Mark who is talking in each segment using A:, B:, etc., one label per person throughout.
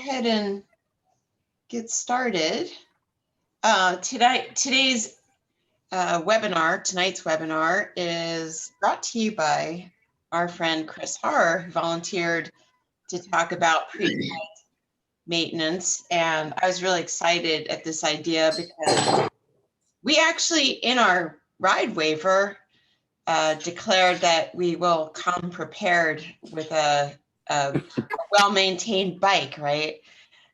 A: ahead and get started. Tonight's webinar is brought to you by our friend Chris Harr, who volunteered to talk about pre-flight maintenance. And I was really excited at this idea because we actually, in our ride waiver, declared that we will come prepared with a well-maintained bike, right?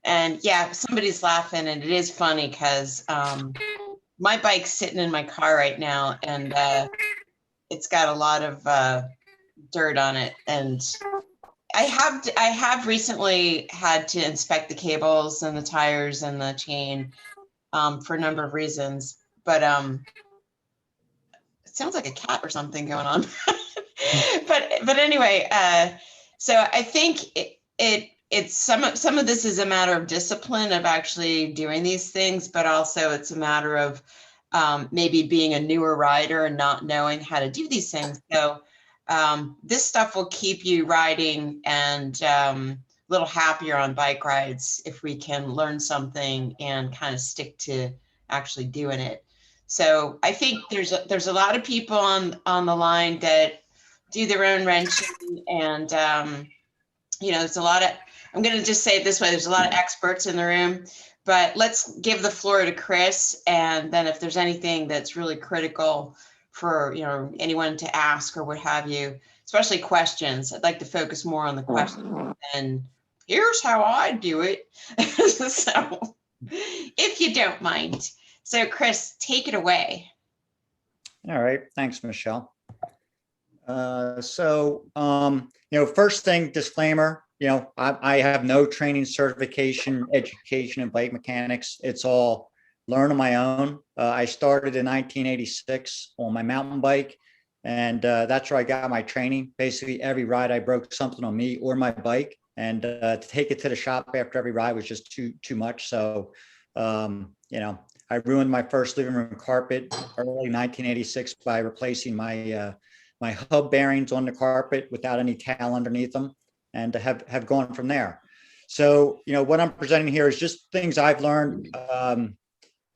A: And yeah, somebody's laughing, and it is funny because my bike's sitting in my car right now, and it's got a lot of dirt on it. And I have recently had to inspect the cables and the tires and the chain for a number of reasons. But it sounds like a cat or something going on. but anyway, so I think it's some of this is a matter of discipline of actually doing these things, but also it's a matter of maybe being a newer rider and not knowing how to do these things. So this stuff will keep you riding and a little happier on bike rides if we can learn something and kind of stick to actually doing it. So I think there's a lot of people on the line that do their own wrenching, and there's a lot of, I'm going to just say it this way, there's a lot of experts in the room, but let's give the floor to Chris. And then if there's anything that's really critical for, anyone to ask or what have you, especially questions, I'd like to focus more on the questions and here's how I do it. So if you don't mind. So Chris, take it away.
B: All right. Thanks, Michelle. First thing, disclaimer, I have no training, certification, education in bike mechanics. It's all learn on my own. I started in 1986 on my mountain bike, and that's where I got my training. Basically, every ride I broke something on me or my bike, and to take it to the shop after every ride was just too much. So, I ruined my first living room carpet early 1986 by replacing my my hub bearings on the carpet without any towel underneath them, and to have gone from there. So, what I'm presenting here is just things I've learned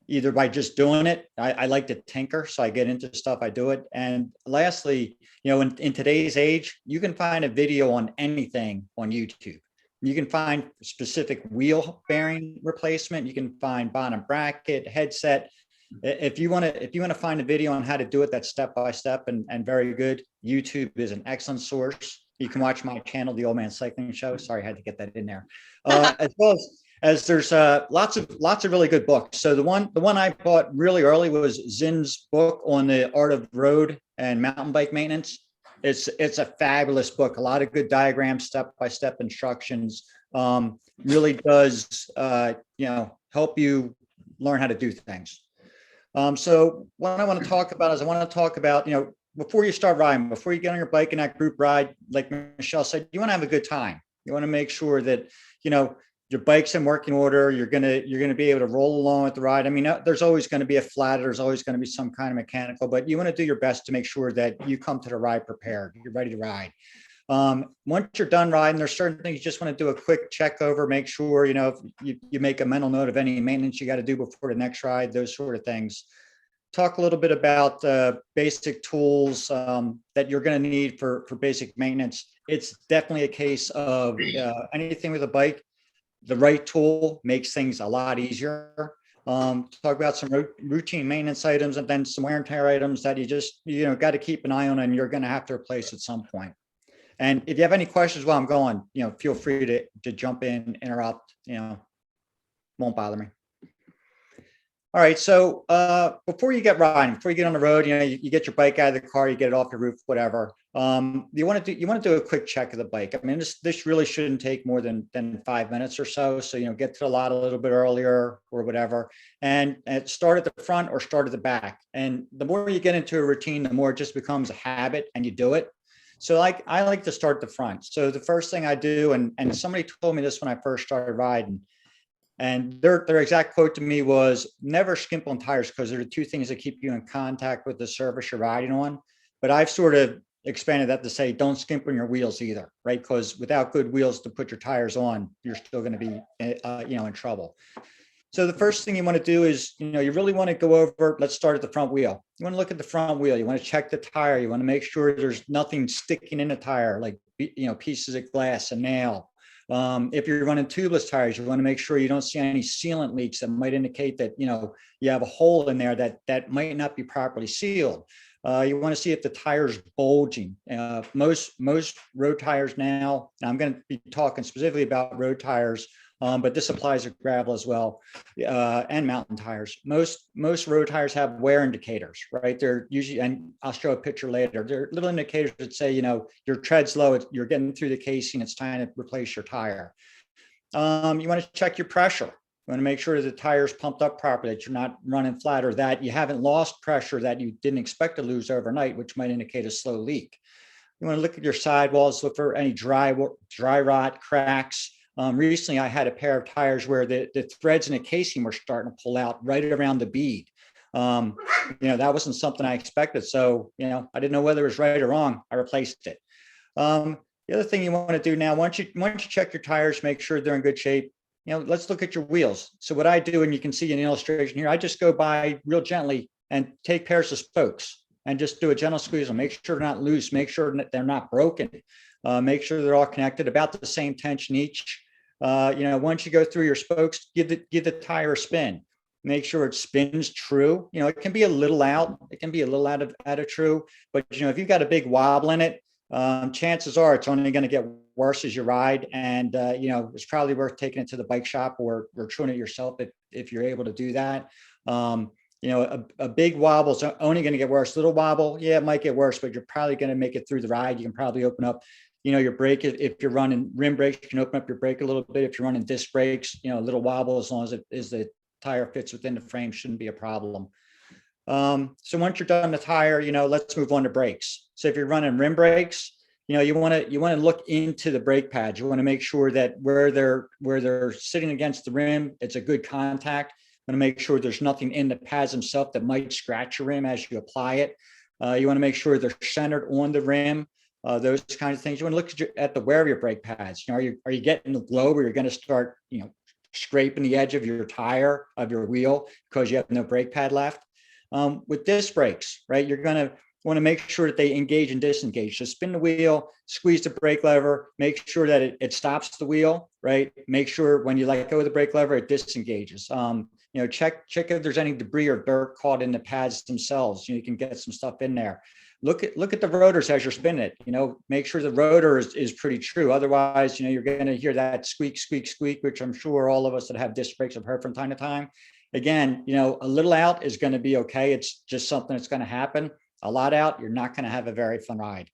B: either by just doing it. I like to tinker, so I get into stuff, I do it. And lastly, in today's age, you can find a video on anything on YouTube. You can find specific wheel bearing replacement. You can find bottom bracket, headset. If you want to find a video on how to do it, that's step by step and very good. YouTube is an excellent source. You can watch my channel, The Old Man Cycling Show. Sorry, I had to get that in there. As well as there's lots of really good books. So the one I bought really early was Zinn's book on the art of road and mountain bike maintenance. It's a fabulous book. A lot of good diagrams, step-by-step instructions. Really does help you learn how to do things. So what I want to talk about is before you start riding, before you get on your bike in that group ride, like Michelle said, you want to have a good time. You want to make sure that your bike's in working order. You're gonna be able to roll along with the ride. I mean, there's always going to be a flat. There's always going to be some kind of mechanical, but you want to do your best to make sure that you come to the ride prepared. You're ready to ride. Once you're done riding, there's certain things you just want to do a quick check over, make sure, if you make a mental note of any maintenance you got to do before the next ride, those sort of things. Talk a little bit about basic tools that you're going to need for basic maintenance. It's definitely a case of anything with a bike. The right tool makes things a lot easier. Talk about some routine maintenance items and then some wear and tear items that you just, got to keep an eye on and you're going to have to replace at some point. And if you have any questions while I'm going, feel free to jump in, interrupt, won't bother me. All right. So before you get riding, before you get on the road, you get your bike out of the car, you get it off your roof, whatever. You want to do a quick check of the bike. I mean, this really shouldn't take more than 5 minutes or so. So, get to the lot a little bit earlier or whatever, and start at the front or start at the back. And the more you get into a routine, the more it just becomes a habit and you do it. So I like to start the front. So the first thing I do, and somebody told me this when I first started riding, and their exact quote to me was, never skimp on tires, because they're the two things that keep you in contact with the surface you're riding on. But I've sort of expanded that to say, don't skimp on your wheels either, right? Because without good wheels to put your tires on, you're still going to be, in trouble. So the first thing you want to do is, you really want to go over, let's start at the front wheel. You want to look at the front wheel. You want to check the tire. You want to make sure there's nothing sticking in the tire, like, pieces of glass, a nail. If you're running tubeless tires, you want to make sure you don't see any sealant leaks that might indicate that, you have a hole in there that might not be properly sealed. You want to see if the tire's bulging. Most road tires now, and I'm going to be talking specifically about road tires, but this applies to gravel as well, and mountain tires. Most road tires have wear indicators, right? They're usually, and I'll show a picture later, they're little indicators that say, your tread's low, you're getting through the casing, it's time to replace your tire. You want to check your pressure. You want to make sure that the tire's pumped up properly, that you're not running flat, or that you haven't lost pressure that you didn't expect to lose overnight, which might indicate a slow leak. You want to look at your sidewalls, look for any dry rot, cracks. Recently, I had a pair of tires where the threads in the casing were starting to pull out right around the bead. That wasn't something I expected. So, I didn't know whether it was right or wrong. I replaced it. The other thing you want to do now, once you check your tires, make sure they're in good shape, let's look at your wheels. So what I do, and you can see an illustration here, I just go by real gently and take pairs of spokes and just do a gentle squeeze and make sure they're not loose, make sure that they're not broken, make sure they're all connected, about the same tension each. Once you go through your spokes, give the tire a spin. Make sure it spins true. It can be a little out. It can be a little out of true. But if you've got a big wobble in it, chances are it's only going to get worse as you ride. And it's probably worth taking it to the bike shop or truing it yourself if you're able to do that. A big wobble is only going to get worse. Little wobble, yeah, it might get worse, but you're probably going to make it through the ride. You can probably open up your brake. If you're running rim brakes, you can open up your brake a little bit. If you're running disc brakes, a little wobble, as long as the tire fits within the frame, shouldn't be a problem. So once you're done the tire, let's move on to brakes. So if you're running rim brakes, you want to look into the brake pads. You want to make sure that where they're sitting against the rim, it's a good contact. You want to make sure there's nothing in the pads themselves that might scratch your rim as you apply it. You want to make sure they're centered on the rim. Those kinds of things. You want to look at the wear of your brake pads. Are you getting the glow where you're going to start, scraping the edge of your tire, of your wheel, because you have no brake pad left? With disc brakes, right? You're going to want to make sure that they engage and disengage. So spin the wheel, squeeze the brake lever, make sure that it stops the wheel, right? Make sure when you let go of the brake lever, it disengages. Check if there's any debris or dirt caught in the pads themselves. You can get some stuff in there. Look at the rotors as you're spinning it. Make sure the rotor is pretty true. Otherwise, you're going to hear that squeak, squeak, squeak, which I'm sure all of us that have disc brakes have heard from time to time. Again, a little out is going to be okay. It's just something that's going to happen. A lot out, you're not going to have a very fun ride.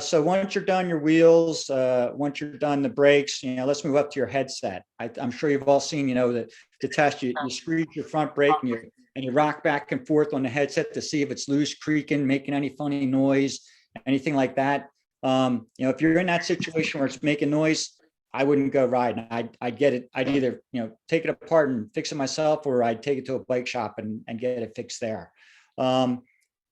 B: So once you're done your wheels, once you're done the brakes, let's move up to your headset. I'm sure you've all seen, the test. You squeeze your front brake and you rock back and forth on the headset to see if it's loose, creaking, making any funny noise, anything like that. If you're in that situation where it's making noise, I wouldn't go riding. I'd get it. I'd either, take it apart and fix it myself, or I'd take it to a bike shop and get it fixed there.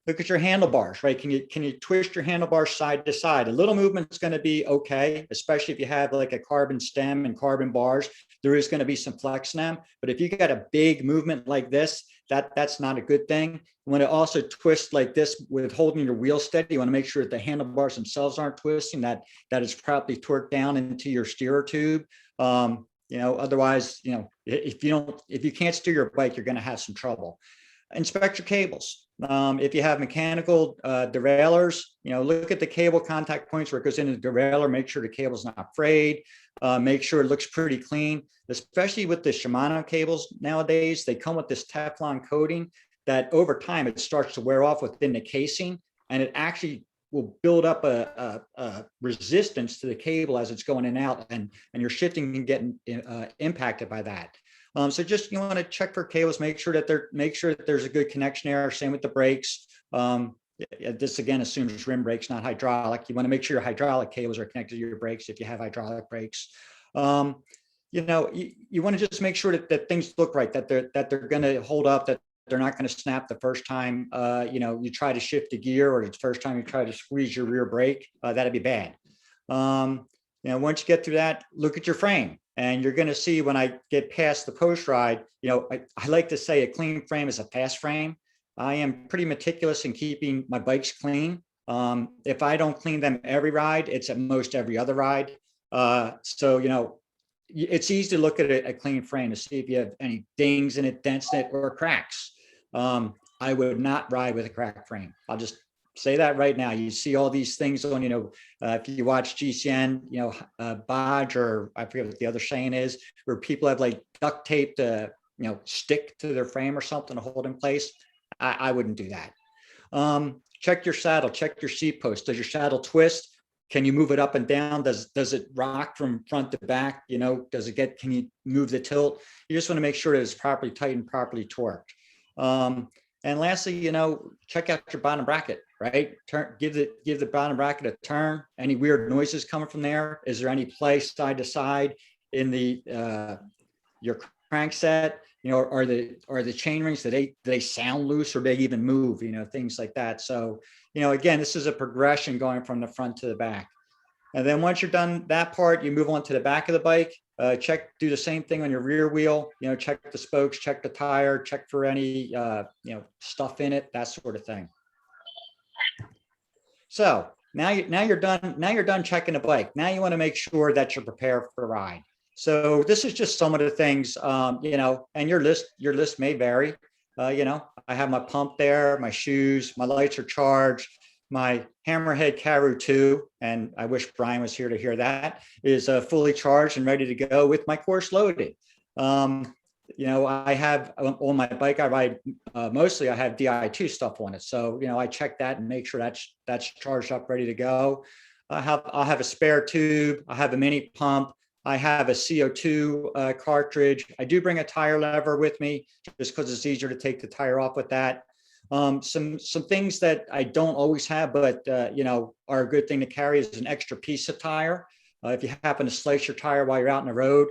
B: Look at your handlebars, right? Can you twist your handlebars side to side? A little movement's going to be okay, especially if you have like a carbon stem and carbon bars. There is going to be some flex in them, but if you got a big movement like this, that's not a good thing. You want to also twist like this with holding your wheel steady. You want to make sure that the handlebars themselves aren't twisting, that is properly torqued down into your steerer tube. Otherwise, if you can't steer your bike, you're going to have some trouble. Inspect your cables. If you have mechanical derailleurs, look at the cable contact points where it goes into the derailleur. Make sure the cable's not frayed. Make sure it looks pretty clean, especially with the Shimano cables nowadays. They come with this Teflon coating that over time it starts to wear off within the casing, and it actually will build up a resistance to the cable as it's going in and out, and your shifting can get impacted by that. So just, you want to check for cables, make sure that there's a good connection there. Same with the brakes. This again assumes rim brakes, not hydraulic. You want to make sure your hydraulic cables are connected to your brakes if you have hydraulic brakes. You want to just make sure that things look right, that they're going to hold up, that they're not going to snap the first time, you try to shift a gear, or the first time you try to squeeze your rear brake. That'd be bad. Once you get through that, look at your frame, and you're going to see when I get past the post ride, I like to say a clean frame is a fast frame. I am pretty meticulous in keeping my bikes clean. If I don't clean them every ride, it's at most every other ride. It's easy to look at a clean frame to see if you have any dings in it, dents in it, or cracks. I would not ride with a cracked frame. I'll just say that right now. You see all these things on, if you watch GCN, Bodge, or I forget what the other saying is, where people have like duct tape to, stick to their frame or something to hold in place. I wouldn't do that. Check your saddle, check your seat post. Does your saddle twist? Can you move it up and down? Does it rock from front to back? Can you move the tilt? You just want to make sure that it's properly tightened, properly torqued. And lastly, check out your bottom bracket, right? Give the bottom bracket a turn. Any weird noises coming from there? Is there any play side to side in your crankset? Are the chain rings, do they sound loose, or they even move? Things like that. So, again, this is a progression going from the front to the back. And then once you're done that part, you move on to the back of the bike. Do the same thing on your rear wheel. Check the spokes, check the tire, check for any stuff in it, that sort of thing. So now you're done. Now you're done checking the bike. Now you want to make sure that you're prepared for the ride. So this is just some of the things, and your list may vary. I have my pump there, my shoes, my lights are charged. My Hammerhead Karoo 2, and I wish Brian was here to hear that, is fully charged and ready to go with my course loaded. I have on my bike I ride mostly, I have Di2 stuff on it. So, I check that and make sure that's charged up, ready to go. I'll have a spare tube. I have a mini pump. I have a CO2 cartridge. I do bring a tire lever with me just because it's easier to take the tire off with that. Some things that I don't always have, but are a good thing to carry is an extra piece of tire. If you happen to slice your tire while you're out on the road,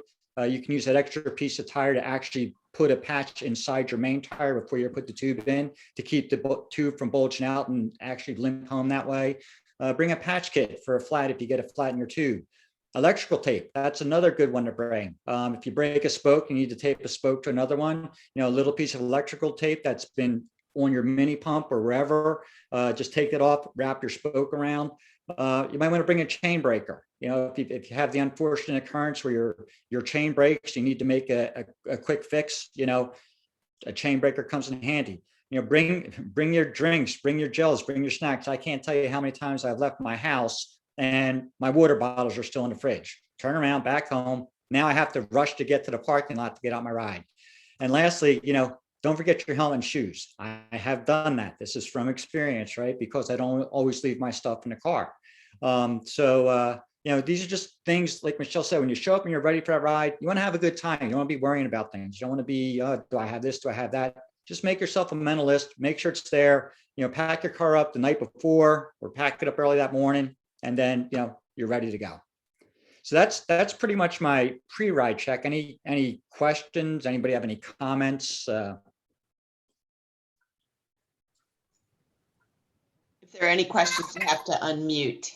B: you can use that extra piece of tire to actually put a patch inside your main tire before you put the tube in, to keep the tube from bulging out and actually limp home that way. Bring a patch kit for a flat if you get a flat in your tube. Electrical tape, that's another good one to bring. If you break a spoke, you need to tape a spoke to another one. A little piece of electrical tape that's been on your mini pump or wherever, just take it off, wrap your spoke around. You might want to bring a chain breaker. If you have the unfortunate occurrence where your chain breaks, you need to make a quick fix. A chain breaker comes in handy. Bring your drinks, bring your gels, bring your snacks. I can't tell you how many times I've left my house and my water bottles are still in the fridge. Turn around, back home. Now I have to rush to get to the parking lot to get on my ride. And lastly, don't forget your helmet and shoes. I have done that. This is from experience, right? Because I don't always leave my stuff in the car. These are just things, like Michelle said, when you show up and you're ready for that ride, you want to have a good time. You don't want to be worrying about things. You don't want to be, do I have this? Do I have that? Just make yourself a mental list. Make sure it's there. Pack your car up the night before, or pack it up early that morning, and then, you're ready to go. So that's pretty much my pre-ride check. Any questions? Anybody have any comments?
A: If there are any questions, you have to unmute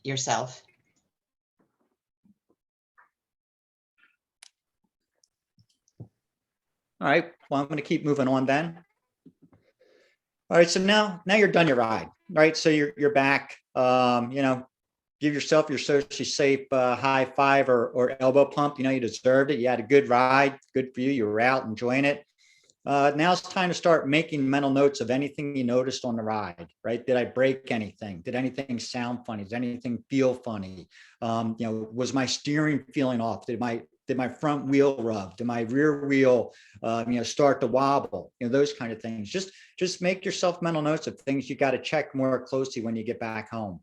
A: yourself.
B: All right, well, I'm going to keep moving on then. All right, so now you're done your ride, right? So you're back. Give yourself your socially safe high five or elbow pump. You deserved it. You had a good ride, good for you. You were out enjoying it. Now it's time to start making mental notes of anything you noticed on the ride, right? Did I break anything? Did anything sound funny? Did anything feel funny? Was my steering feeling off? Did my front wheel rub? Did my rear wheel, start to wobble? Those kind of things. Just make yourself mental notes of things you got to check more closely when you get back home.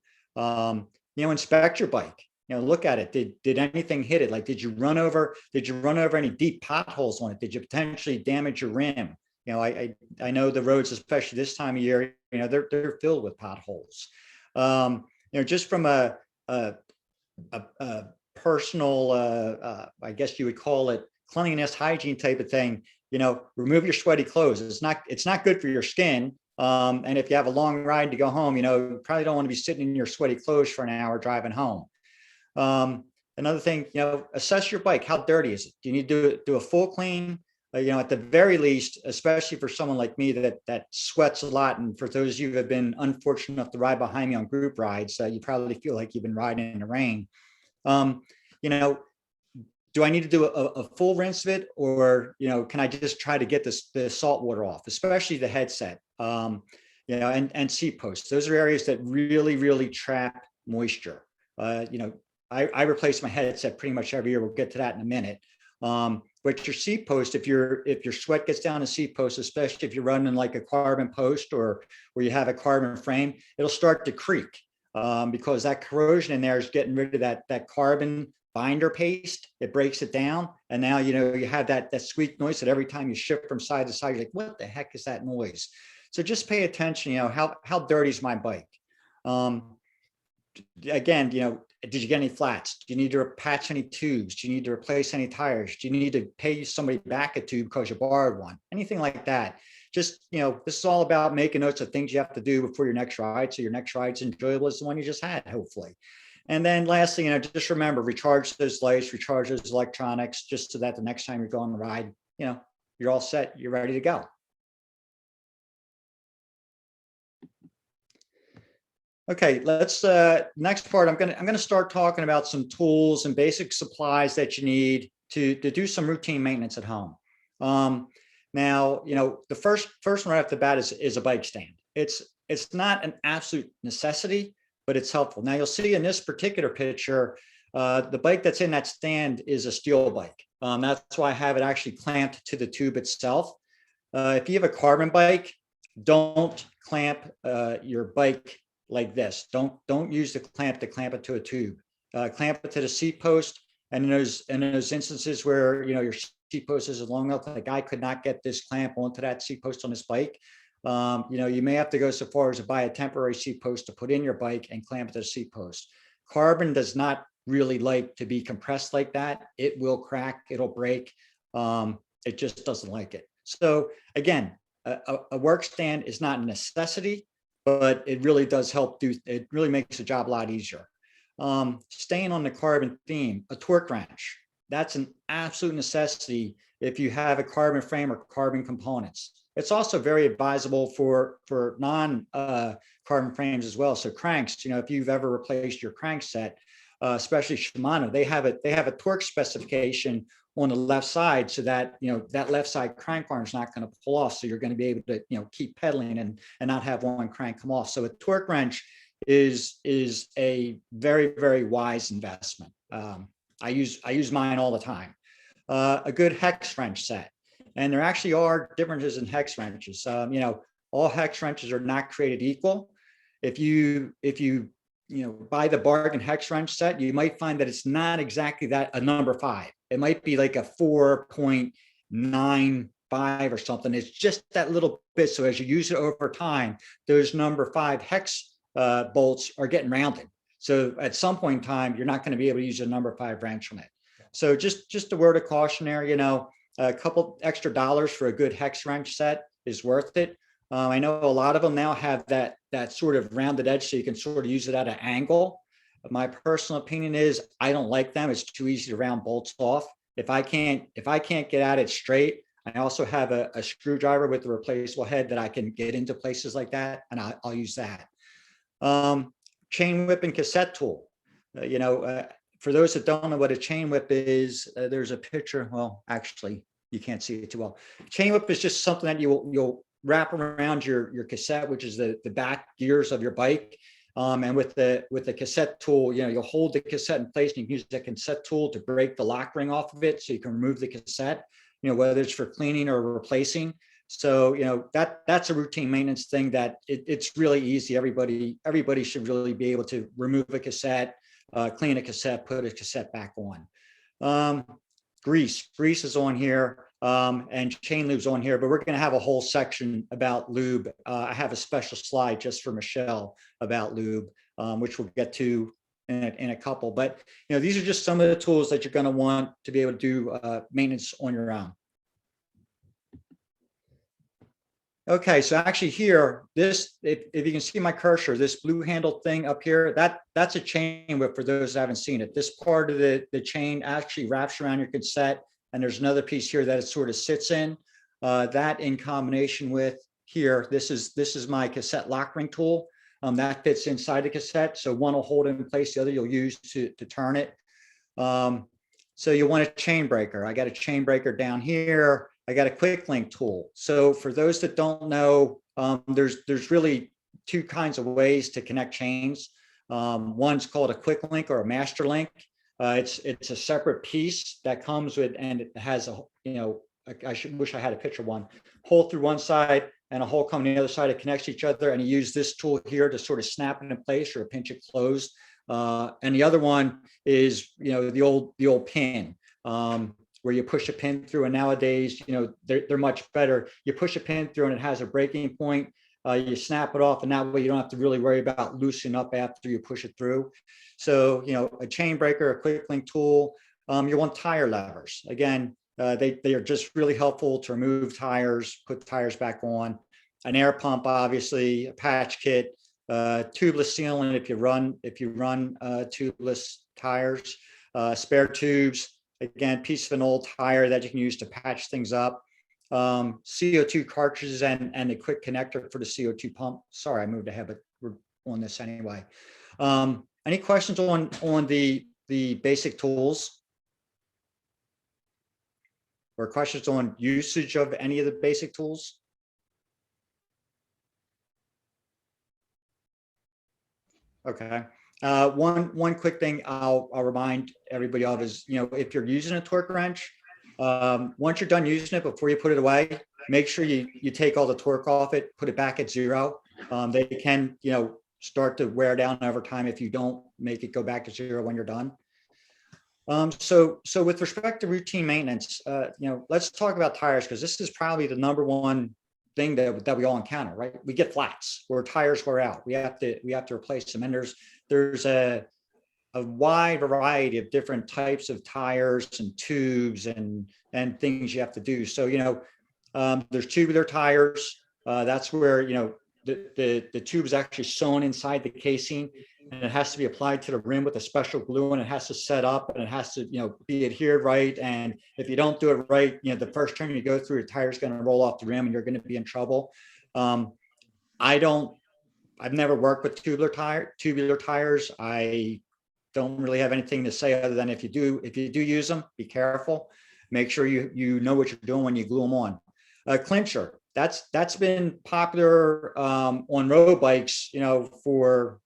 B: Inspect your bike. Look at it. Did anything hit it? Like, did you run over any deep potholes on it? Did you potentially damage your rim? I know the roads, especially this time of year, they're filled with potholes. Just from a personal, I guess you would call it cleanliness, hygiene type of thing. remove your sweaty clothes. It's not good for your skin. And if you have a long ride to go home, you probably don't want to be sitting in your sweaty clothes for an hour driving home. Another thing, assess your bike. How dirty is it? Do you need to do a full clean? At the very least, especially for someone like me that sweats a lot, and for those of you who have been unfortunate enough to ride behind me on group rides, you probably feel like you've been riding in the rain. Do I need to do a full rinse of it, or can I just try to get the salt water off, especially the headset, and seat posts? Those are areas that really trap moisture. I replace my headset pretty much every year. We'll get to that in a minute. But your seat post, if your sweat gets down a seat post, especially if you're running like a carbon post or where you have a carbon frame, it'll start to creak because that corrosion in there is getting rid of that carbon binder paste. It breaks it down, and now you have that squeak noise that every time you shift from side to side, you're like, what the heck is that noise? So just pay attention. How dirty is my bike? Again, did you get any flats? Do you need to patch any tubes? Do you need to replace any tires? Do you need to pay somebody back a tube because you borrowed one? Anything like that. Just, this is all about making notes of things you have to do before your next ride, so your next ride's enjoyable as the one you just had, hopefully. And then lastly, just remember, recharge those lights, recharge those electronics, just so that the next time you're going to ride, you're all set, you're ready to go. Okay, let's next part. I'm gonna start talking about some tools and basic supplies that you need to do some routine maintenance at home. Now, the first one right off the bat is a bike stand. It's not an absolute necessity, but it's helpful. Now you'll see in this particular picture, the bike that's in that stand is a steel bike. That's why I have it actually clamped to the tube itself. If you have a carbon bike, don't clamp your bike like this. Don't use the clamp to clamp it to a tube. Clamp it to the seat post. And in those instances where your seat post is long enough, the guy could not get this clamp onto that seat post on his bike. You may have to go so far as to buy a temporary seat post to put in your bike and clamp it to the seat post. Carbon does not really like to be compressed like that. It will crack, it'll break. It just doesn't like it. So again, a work stand is not a necessity, but it really does help it really makes the job a lot easier. Staying on the carbon theme, a torque wrench. That's an absolute necessity if you have a carbon frame or carbon components. It's also very advisable for non-carbon frames as well. So cranks, if you've ever replaced your crank set, especially Shimano, they have a torque specification on the left side, so that that left side crank arm is not going to pull off. So you're going to be able to keep pedaling and not have one crank come off. So a torque wrench is a very wise investment. I use mine all the time. A good hex wrench set, and there actually are differences in hex wrenches. All hex wrenches are not created equal. If you buy the bargain hex wrench set, you might find that it's not exactly that a number 5. It might be like a 4.95 or something. It's just that little bit. So as you use it over time, those number 5 hex bolts are getting rounded. So at some point in time, you're not going to be able to use a number 5 wrench on it. So just a word of caution there, a couple extra dollars for a good hex wrench set is worth it. I know a lot of them now have that sort of rounded edge, so you can sort of use it at an angle. My personal opinion is I don't like them. It's too easy to round bolts off. If I can't get at it straight, I also have a screwdriver with a replaceable head that I can get into places like that, and I'll use that. Chain whip and cassette tool. For those that don't know what a chain whip is, there's a picture. Well, actually, you can't see it too well. Chain whip is just something that you'll wrap around your cassette, which is the back gears of your bike. And with the cassette tool, you'll hold the cassette in place, and you can use the cassette tool to break the lock ring off of it, so you can remove the cassette, whether it's for cleaning or replacing. So, that's a routine maintenance thing that it's really easy. Everybody should really be able to remove a cassette, clean a cassette, put a cassette back on. Grease is on here, and chain lube's on here, but we're going to have a whole section about lube. I have a special slide just for Michelle about lube, which we'll get to in a couple. But these are just some of the tools that you're going to want to be able to do maintenance on your own. Okay, so actually here, this, if you can see my cursor, this blue handle thing up here, that's a chain whip for those that haven't seen it. This part of the chain actually wraps around your cassette, and there's another piece here that it sort of sits in. That in combination with here, this is my cassette lock ring tool. That fits inside the cassette. So one will hold it in place, the other you'll use to turn it. So you want a chain breaker. I got a chain breaker down here. I got a quick link tool. So for those that don't know, there's really two kinds of ways to connect chains. One's called a quick link or a master link. It's a separate piece that comes with, and it has a, wish I had a picture one, hole through one side and a hole coming the other side. It connects each other, and you use this tool here to sort of snap it in place or pinch it closed. And the other one is, the old pin, where you push a pin through, and nowadays, they're much better. You push a pin through and it has a breaking point. You snap it off, and that way you don't have to really worry about loosening up after you push it through. So, a chain breaker, a quick link tool. You want tire levers. Again, they are just really helpful to remove tires, put tires back on. An air pump, obviously, a patch kit, tubeless sealant if you run tubeless tires, spare tubes. Again, piece of an old tire that you can use to patch things up. CO2 cartridges and a quick connector for the CO2 pump. Sorry, I moved ahead, but we're on this anyway. Any questions on the basic tools? Or questions on usage of any of the basic tools? Okay. One quick thing I'll remind everybody of is, if you're using a torque wrench, once you're done using it, before you put it away, make sure you take all the torque off it, put it back at zero. They can, start to wear down over time if you don't make it go back to zero when you're done. So with respect to routine maintenance, let's talk about tires, because this is probably the number one thing that we all encounter, right? We get flats where tires wear out. We have to replace them, and there's a wide variety of different types of tires and tubes and things you have to do. So there's tubular tires. That's where the tube is actually sewn inside the casing, and it has to be applied to the rim with a special glue, and it has to set up, and it has to be adhered right. And if you don't do it right, the first turn you go through, the tire is going to roll off the rim and you're going to be in trouble. I've never worked with tubular tires. I don't really have anything to say other than if you do use them, be careful. Make sure you know what you're doing when you glue them on. Clincher, that's been popular on road bikes, for,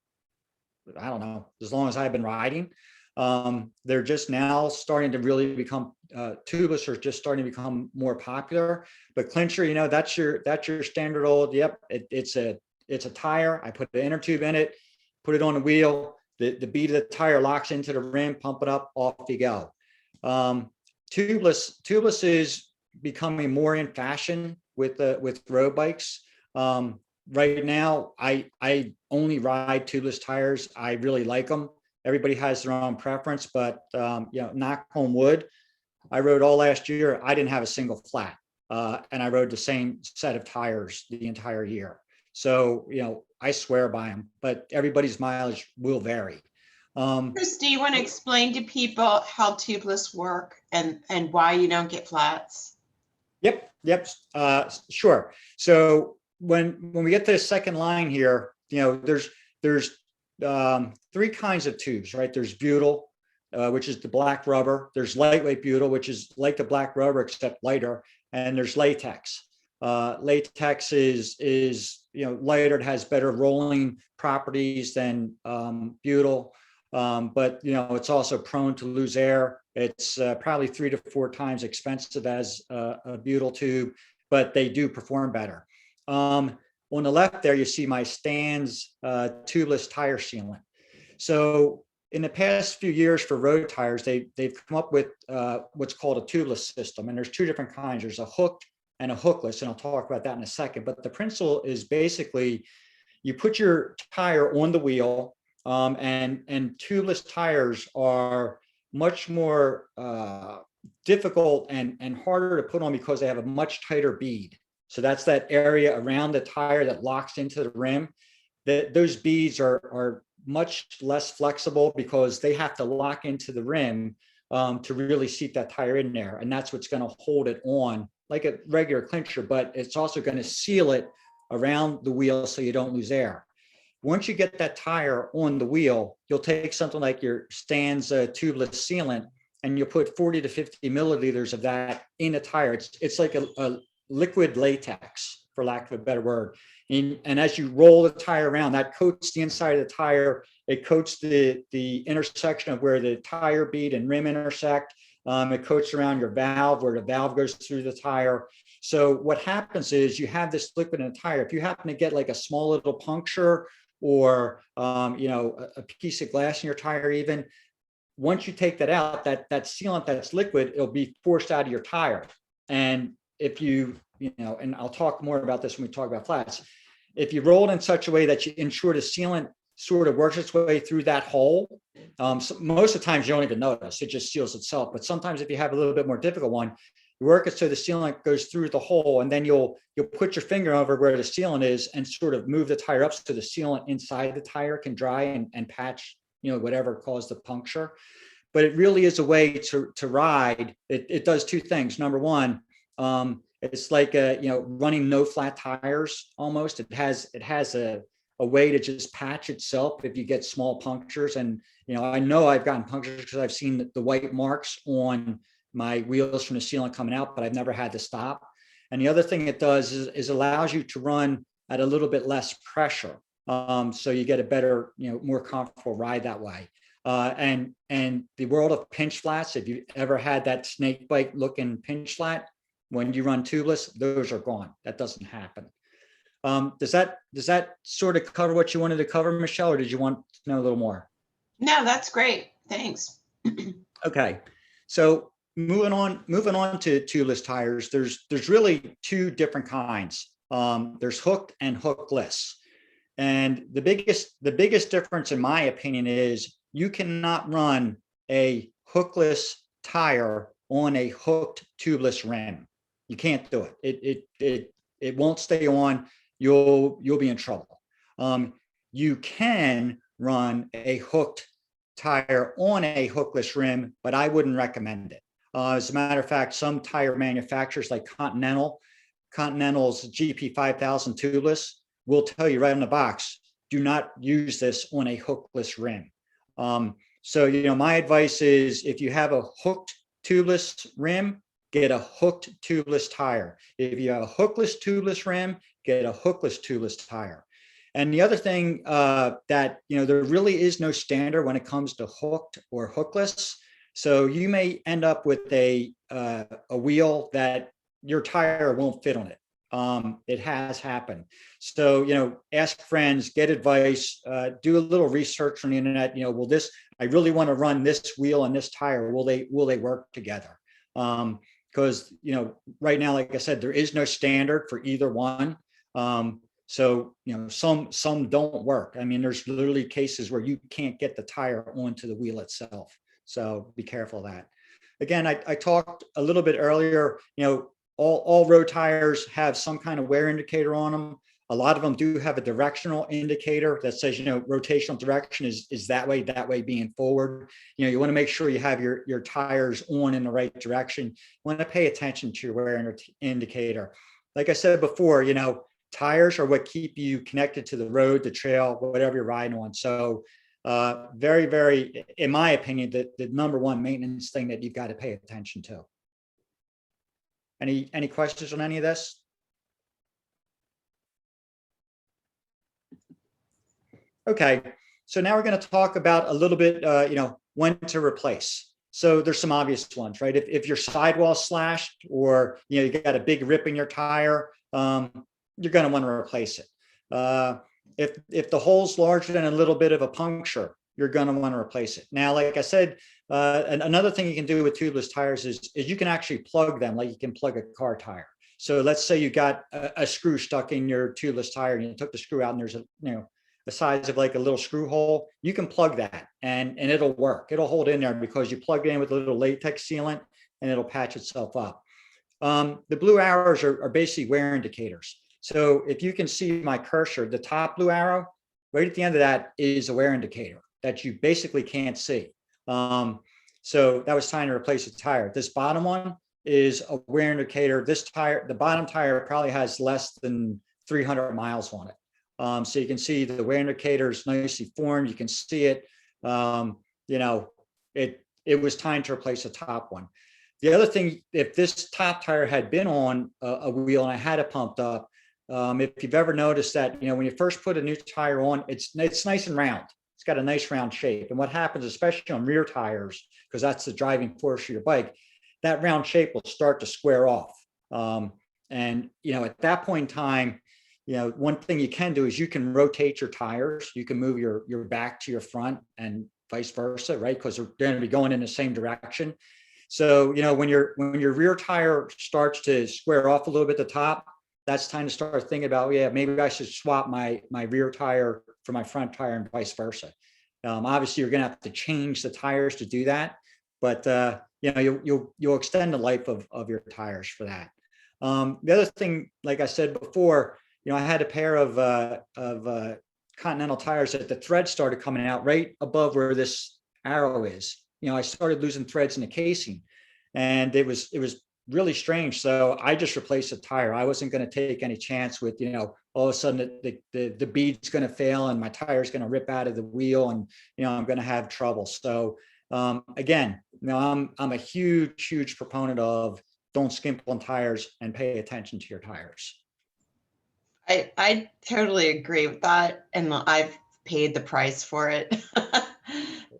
B: I don't know, as long as I've been riding. They're just now starting to really become, tubeless are just starting to become more popular. But clincher, that's your standard old, yep, it's a tire. I put the inner tube in it, put it on the wheel, the bead of the tire locks into the rim, pump it up, off you go. Tubeless is becoming more in fashion with road bikes. Right now, I only ride tubeless tires. I really like them. Everybody has their own preference, but knock on wood, I rode all last year. I didn't have a single flat, and I rode the same set of tires the entire year. So I swear by them, but everybody's mileage will vary.
A: Chris, do you want to explain to people how tubeless work and why you don't get flats?
B: Yep. Sure. So when we get to the second line here, there's three kinds of tubes, right? There's butyl, which is the black rubber. There's lightweight butyl, which is like the black rubber except lighter, and there's latex. Latex is lighter. It has better rolling properties than butyl, but it's also prone to lose air. It's probably 3 to 4 times expensive as a butyl tube, but they do perform better. On the left there, you see my Stan's tubeless tire sealant. So in the past few years for road tires, they've come up with what's called a tubeless system, and there's 2 different kinds. There's a hooked and a hookless, and I'll talk about that in a second. But the principle is basically you put your tire on the wheel, and tubeless tires are much more difficult and harder to put on because they have a much tighter bead. So that's that area around the tire that locks into the rim. Those beads are much less flexible because they have to lock into the rim to really seat that tire in there. And that's what's going to hold it on like a regular clincher, but it's also going to seal it around the wheel so you don't lose air. Once you get that tire on the wheel, you'll take something like your Stan's tubeless sealant and you'll put 40 to 50 milliliters of that in a tire. It's like a liquid latex, for lack of a better word. And as you roll the tire around, that coats the inside of the tire. It coats the intersection of where the tire bead and rim intersect. It coats around your valve where the valve goes through the tire. So what happens is you have this liquid in the tire. If you happen to get like a small little puncture or a piece of glass in your tire, even once you take that out, that sealant that's liquid, it'll be forced out of your tire. And if and I'll talk more about this when we talk about flats. If you roll it in such a way that you ensure the sealant sort of works its way through that hole, so most of the times you don't even notice, it just seals itself. But sometimes if you have a little bit more difficult one, you work it so the sealant goes through the hole, and then you'll put your finger over where the sealant is and sort of move the tire up so the sealant inside the tire can dry and patch, whatever caused the puncture. But it really is a way to ride. It does two things. Number one, it's like running no flat tires almost. It has a way to just patch itself if you get small punctures. And I know I've gotten punctures because I've seen the white marks on my wheels from the sealant coming out, but I've never had to stop. And the other thing it does is allows you to run at a little bit less pressure, so you get a better, more comfortable ride that way. And the world of pinch flats, if you ever had that snake bite looking pinch flat, when you run tubeless, those are gone. That doesn't happen. Does that sort of cover what you wanted to cover, Michelle, or did you want to know a little more?
A: No, that's great. Thanks.
B: Okay. So moving on to tubeless tires, there's really two different kinds. There's hooked and hookless. And the biggest difference, in my opinion, is you cannot run a hookless tire on a hooked tubeless rim. You can't do it. It won't stay on. You'll be in trouble. You can run a hooked tire on a hookless rim, but I wouldn't recommend it. As a matter of fact, some tire manufacturers like Continental's GP5000 tubeless will tell you right on the box, do not use this on a hookless rim. So, my advice is if you have a hooked tubeless rim, get a hooked tubeless tire. If you have a hookless tubeless rim, get a hookless tubeless tire. And the other thing that, there really is no standard when it comes to hooked or hookless. So you may end up with a wheel that your tire won't fit on it. It has happened. So, ask friends, get advice, do a little research on the internet. I really want to run this wheel and this tire. Will they work together? Because, right now, like I said, there is no standard for either one. So, some don't work. I mean, there's literally cases where you can't get the tire onto the wheel itself. So be careful of that. Again, I talked a little bit earlier, all road tires have some kind of wear indicator on them. A lot of them do have a directional indicator that says, rotational direction is that way being forward. You want to make sure you have your tires on in the right direction. You want to pay attention to your wear indicator. Like I said before, tires are what keep you connected to the road, the trail, whatever you're riding on. So very, very, in my opinion, the number one maintenance thing that you've got to pay attention to. Any questions on any of this? Okay, so now we're going to talk about a little bit, when to replace. So there's some obvious ones, right? If your sidewall slashed or, you got a big rip in your tire, you're going to want to replace it. If the hole's larger than a little bit of a puncture, you're going to want to replace it. Now, like I said, another thing you can do with tubeless tires is you can actually plug them like you can plug a car tire. So let's say you got a screw stuck in your tubeless tire and you took the screw out and there's the size of like a little screw hole. You can plug that and it'll work. It'll hold in there because you plug it in with a little latex sealant and it'll patch itself up. The blue arrows are basically wear indicators. So if you can see my cursor, the top blue arrow, right at the end of that is a wear indicator that you basically can't see. So that was time to replace a tire. This bottom one is a wear indicator. This tire, the bottom tire probably has less than 300 miles on it. So you can see the wear indicator is nicely formed. You can see it. You know, it was time to replace the top one. The other thing, if this top tire had been on a wheel and I had it pumped up, if you've ever noticed that, you know, when you first put a new tire on, it's nice and round. It's got a nice round shape. And what happens, especially on rear tires, because that's the driving force of your bike, that round shape will start to square off. And, you know, at that point in time, you know, one thing you can do is you can rotate your tires. You can move your back to your front and vice versa, right? Because they're going to be going in the same direction. So, you know, when your rear tire starts to square off a little bit at the top, that's time to start thinking about, yeah, maybe I should swap my rear tire for my front tire and vice versa. Obviously, you're going to have to change the tires to do that, but you know, you'll extend the life of your tires for that. The other thing, like I said before, you know, I had a pair of Continental tires that the thread started coming out right above where this arrow is. You know, I started losing threads in the casing, and it was really strange. So I just replaced the tire. I wasn't going to take any chance with, you know, all of a sudden the bead's going to fail and my tire's going to rip out of the wheel, and, you know, I'm going to have trouble. So again, you know, I'm a huge proponent of don't skimp on tires and pay attention to your tires.
A: I totally agree with that. And I've paid the price for it.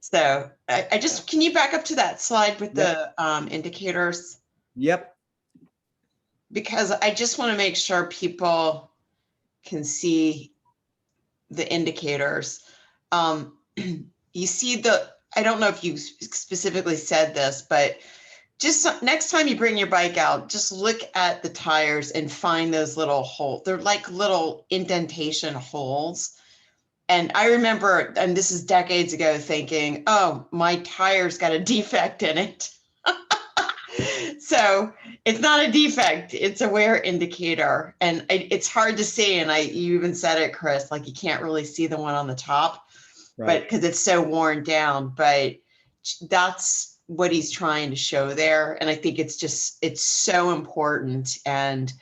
A: So I just, can you back up to that slide with
B: Yep.
A: the indicators?
B: Yep.
A: Because I just want to make sure people can see the indicators. You see I don't know if you specifically said this, but just next time you bring your bike out, just look at the tires and find those little holes. They're like little indentation holes. And I remember, and this is decades ago, thinking, oh, my tire's got a defect in it. So it's not a defect, it's a wear indicator. And it's hard to see. And you even said it, Chris, like you can't really see the one on the top, but
B: Right.
A: because it's so worn down. But that's what he's trying to show there. And I think it's so important. And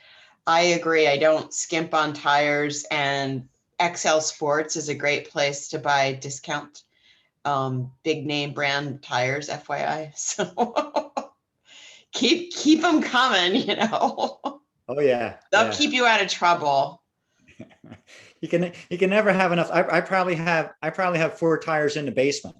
A: I agree. I don't skimp on tires, and XL Sports is a great place to buy discount big name brand tires, FYI. So keep them coming, you know.
B: Oh yeah.
A: They'll
B: Yeah.
A: keep you out of trouble.
B: You can never have enough. I probably have 4 tires in the basement.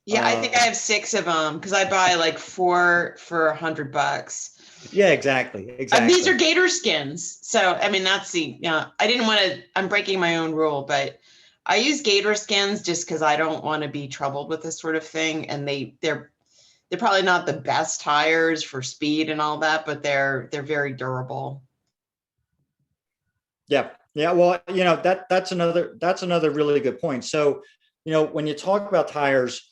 A: Yeah, I think I have 6 of them because I buy like 4 for $100.
B: Yeah, exactly.
A: These are gator skins. So, I mean, that's I didn't want to, I'm breaking my own rule, but I use gator skins just because I don't want to be troubled with this sort of thing. And they're probably not the best tires for speed and all that, but they're very durable.
B: Yeah. Yeah. Well, you know, that's another really good point. So, you know, when you talk about tires,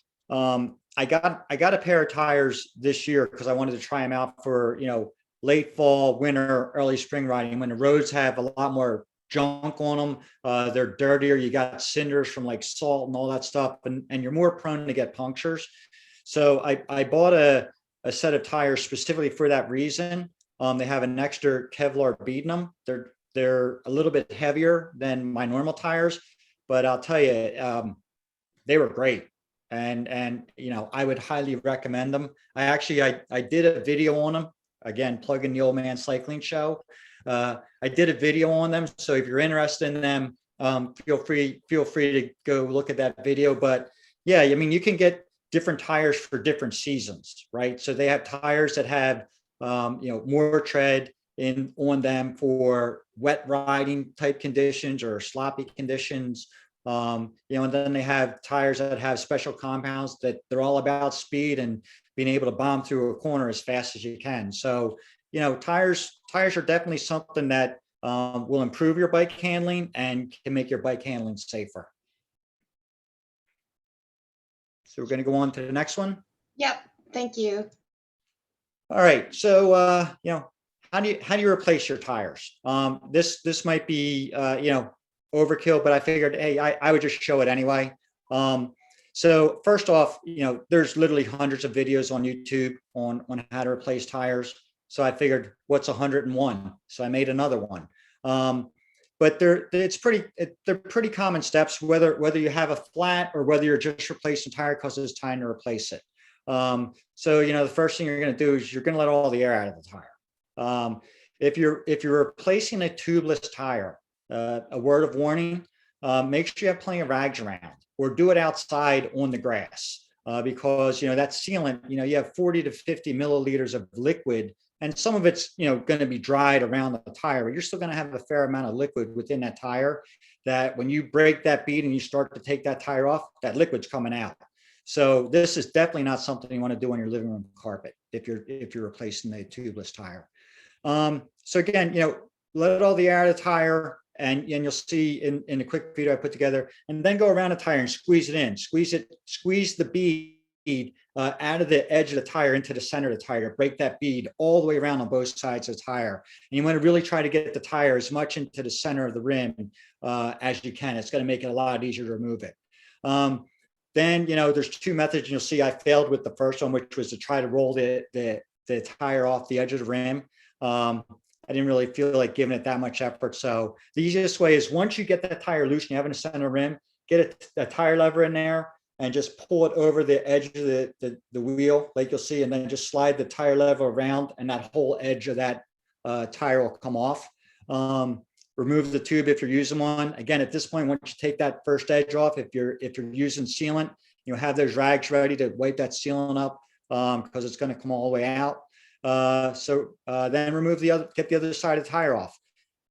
B: I got a pair of tires this year because I wanted to try them out for, you know, late fall, winter, early spring riding when the roads have a lot more junk on them. They're dirtier. You got cinders from like salt and all that stuff, and you're more prone to get punctures. So I bought a set of tires specifically for that reason. They have an extra Kevlar bead in them. They're a little bit heavier than my normal tires, but I'll tell you, they were great. And you know, I would highly recommend them. I did a video on them. Again, plug in the Old Man Cycling Show. I did a video on them. So if you're interested in them, feel free to go look at that video. But yeah, I mean, you can get different tires for different seasons, right? So they have tires that have you know, more tread on them for wet riding type conditions or sloppy conditions. You know, and then they have tires that have special compounds that they're all about speed and being able to bomb through a corner as fast as you can. So, you know, tires are definitely something that will improve your bike handling and can make your bike handling safer. So we're going to go on to the next one.
A: Yep. Thank you.
B: All right. So, you know, how do you replace your tires? This might be overkill, but I figured, hey, I would just show it anyway. So first off, there's literally hundreds of videos on YouTube on how to replace tires. So I figured, what's 101? So I made another one. But they're pretty common steps, whether you have a flat or whether you're just replacing tire because it's time to replace it. So the first thing you're going to do is you're going to let all the air out of the tire. If you're replacing a tubeless tire, a word of warning: make sure you have plenty of rags around, or do it outside on the grass, because that sealant, you have 40 to 50 milliliters of liquid, and some of it's going to be dried around the tire, but you're still going to have a fair amount of liquid within that tire. That when you break that bead and you start to take that tire off, that liquid's coming out. So this is definitely not something you want to do on your living room carpet if you're replacing a tubeless tire. So again, let all the air out of the tire, and you'll see in the quick video I put together, and then go around the tire and squeeze it in, squeeze the bead out of the edge of the tire into the center of the tire, break that bead all the way around on both sides of the tire. And you want to really try to get the tire as much into the center of the rim as you can. It's going to make it a lot easier to remove it. Then, there's two methods. You'll see I failed with the first one, which was to try to roll the tire off the edge of the rim. I didn't really feel like giving it that much effort. So the easiest way is, once you get that tire loose and you have it in the center rim, get a tire lever in there and just pull it over the edge of the wheel, like you'll see, and then just slide the tire lever around, and that whole edge of that tire will come off. Remove the tube if you're using one. Again, at this point, once you take that first edge off, if you're using sealant, have those rags ready to wipe that sealant up, because it's going to come all the way out. Then get the other side of the tire off.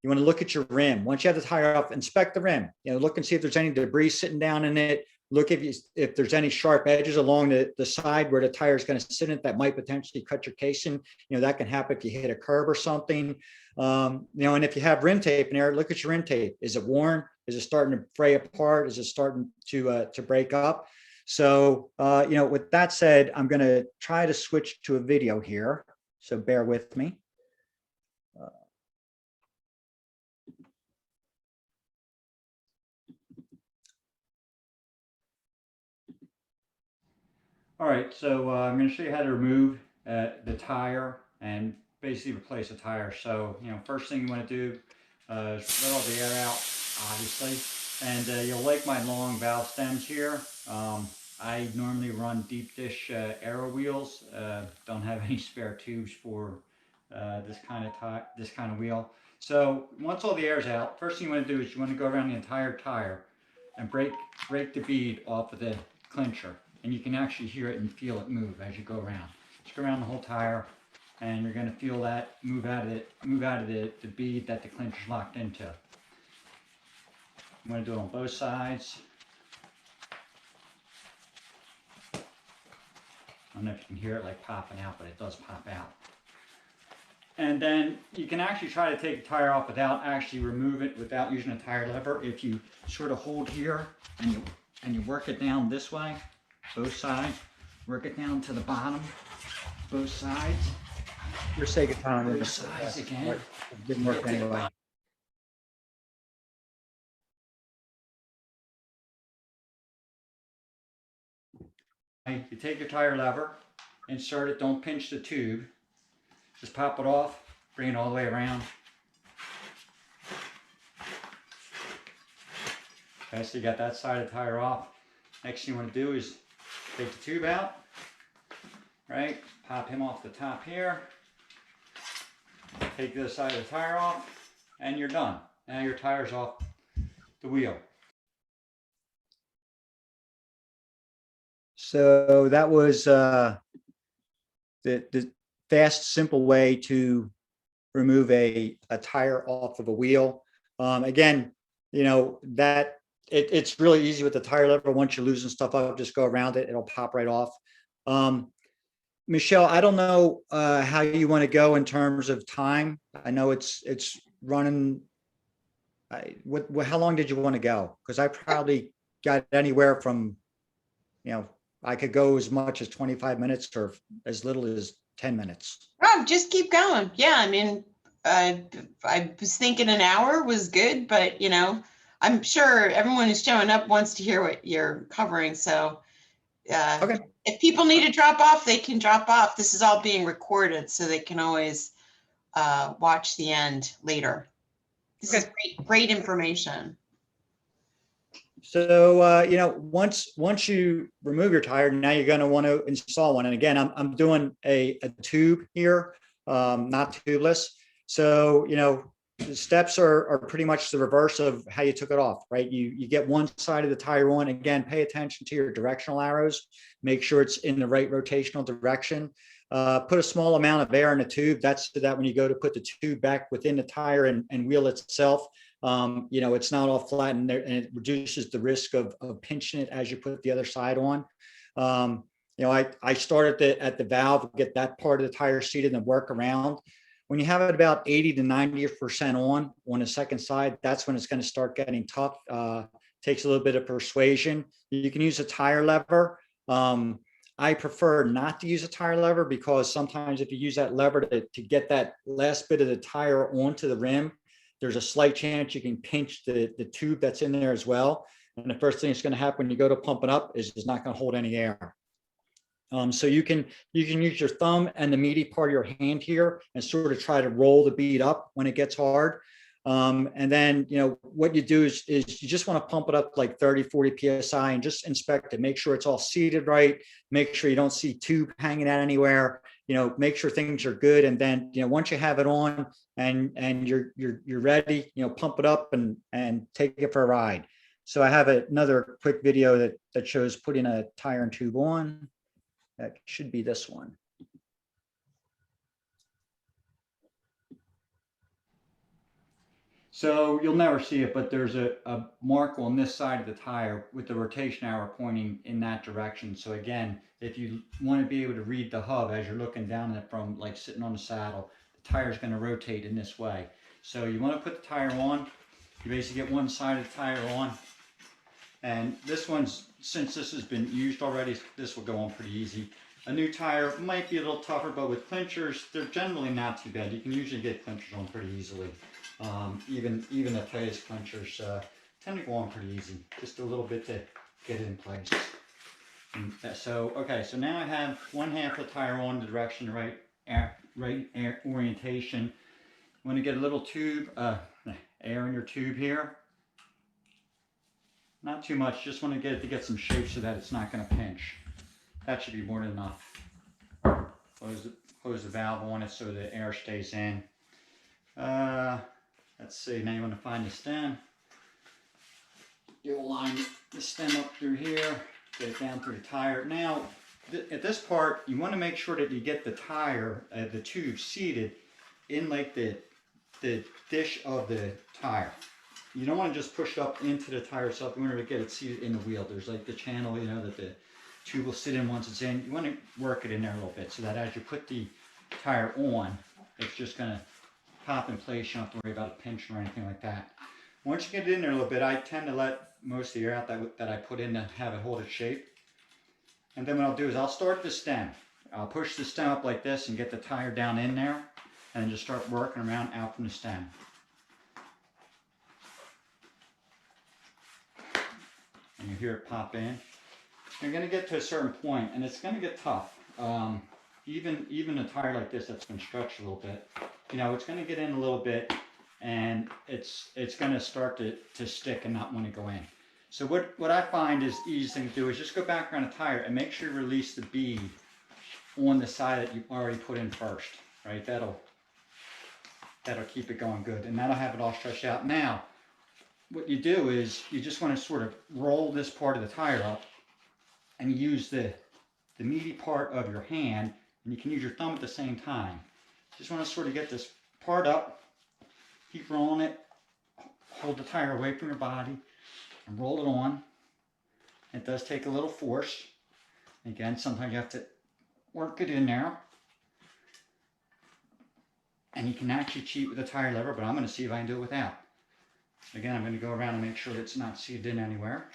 B: You want to look at your rim. Once you have the tire off, inspect the rim. Look and see if there's any debris sitting down in it. Look if there's any sharp edges along the side where the tire is going to sit in it that might potentially cut your casing. That can happen if you hit a curb or something. And if you have rim tape in there, look at your rim tape. Is it worn? Is it starting to fray apart? Is it starting to break up? So, with that said, I'm going to try to switch to a video here. So bear with me. All right, so I'm going to show you how to remove the tire and basically replace the tire. So, first thing you want to do is let all the air out, obviously. And you'll like my long valve stems here. I normally run deep dish Aero wheels. Don't have any spare tubes for this kind of wheel. So once all the air is out, first thing you want to do is you want to go around the entire tire and break the bead off of the clincher. And you can actually hear it and feel it move as you go around. Just go around the whole tire, and you're going to feel that move out of the bead that the clincher's locked into. I'm going to do it on both sides. I don't know if you can hear it like popping out, but it does pop out. And then you can actually try to take the tire off without actually remove it, without using a tire lever. If you sort of hold here and you work it down this way, both sides, work it down to the bottom, both sides.
C: Your sake of time.
B: Both sides again.
C: It didn't work anyway.
B: You take your tire lever, insert it, don't pinch the tube. Just pop it off, bring it all the way around. Okay, so you got that side of the tire off. Next thing you want to do is take the tube out, right? Pop him off the top here. Take the side of the tire off, and you're done. Now your tire's off the wheel. So that was the fast, simple way to remove a tire off of a wheel. Again, that it's really easy with the tire lever. Once you're losing stuff up, just go around it. It'll pop right off. Michelle, I don't know how you want to go in terms of time. I know it's running. How long did you want to go? Because I probably got anywhere from, I could go as much as 25 minutes or as little as 10 minutes.
A: Oh, just keep going. Yeah, I mean, I was thinking an hour was good, but you know, I'm sure everyone who's showing up wants to hear what you're covering. So
B: Okay.
A: if people need to drop off, they can drop off. This is all being recorded, so they can always watch the end later. This is
B: Okay.
A: great information.
B: So, you know, once you remove your tire, now you're going to want to install one. And again, I'm doing a tube here, not tubeless. So, you know, the steps are pretty much the reverse of how you took it off, right? You get one side of the tire on. Again, pay attention to your directional arrows. Make sure it's in the right rotational direction. Put a small amount of air in the tube. That's so that when you go to put the tube back within the tire and wheel itself, you know, it's not all flat and it reduces the risk of pinching it as you put the other side on. You know, I start at the valve, get that part of the tire seated and work around. When you have it about 80 to 90% on the second side, that's when it's going to start getting tough. Takes a little bit of persuasion. You can use a tire lever. I prefer not to use a tire lever because sometimes if you use that lever to get that last bit of the tire onto the rim, there's a slight chance you can pinch the tube that's in there as well. And the first thing that's going to happen when you go to pump it up is it's not going to hold any air. So you can use your thumb and the meaty part of your hand here and sort of try to roll the bead up when it gets hard. And then, you know, what you do is you just want to pump it up like 30, 40 PSI and just inspect it. Make sure it's all seated right. Make sure you don't see tube hanging out anywhere. You know, make sure things are good. And then, you know, once you have it on and you're ready, you know, pump it up and take it for a ride. So I have another quick video that shows putting a tire and tube on. That should be this one. So you'll never see it, but there's a mark on this side of the tire with the rotation arrow pointing in that direction. So again, if you want to be able to read the hub as you're looking down at it from like sitting on the saddle, the tire is going to rotate in this way. So you want to put the tire on. You basically get one side of the tire on. And this one's, since this has been used already, this will go on pretty easy. A new tire might be a little tougher, but with clinchers, they're generally not too bad. You can usually get clinchers on pretty easily. Even the tightest clinchers tend to go on pretty easy. Just a little bit to get it in place. And so, okay, so now I have one half of the tire on the direction, the right air orientation. You want to get a little tube, air in your tube here. Not too much, just want to get it to get some shape so that it's not going to pinch. That should be more than enough. Close the valve on it so the air stays in. Let's see, now you want to find the stem. You'll line the stem up through here, get it down through the tire. Now, at this part, you want to make sure that you get the tire, the tube seated in like the dish of the tire. You don't want to just push it up into the tire itself. You want to get it seated in the wheel. There's like the channel, you know, that the tube will sit in once it's in. You want to work it in there a little bit so that as you put the tire on, it's just going to pop in place. You don't have to worry about a pinch or anything like that. Once you get it in there a little bit, I tend to let most of the air out that I put in to have it hold its shape. And then what I'll do is I'll start the stem. I'll push the stem up like this and get the tire down in there and just start working around out from the stem. And you hear it pop in. You're going to get to a certain point and it's going to get tough. Even a tire like this that's been stretched a little bit, you know, it's going to get in a little bit and it's going to start to stick and not want to go in. So what I find is the easiest thing to do is just go back around the tire and make sure you release the bead on the side that you already put in first, right? That'll keep it going good and that'll have it all stretched out. Now, what you do is you just want to sort of roll this part of the tire up and you use the meaty part of your hand, and you can use your thumb at the same time. Just want to sort of get this part up, keep rolling it, hold the tire away from your body, and roll it on. It does take a little force. Again, sometimes you have to work it in there. And you can actually cheat with the tire lever, but I'm going to see if I can do it without. Again, I'm going to go around and make sure that it's not seated in anywhere.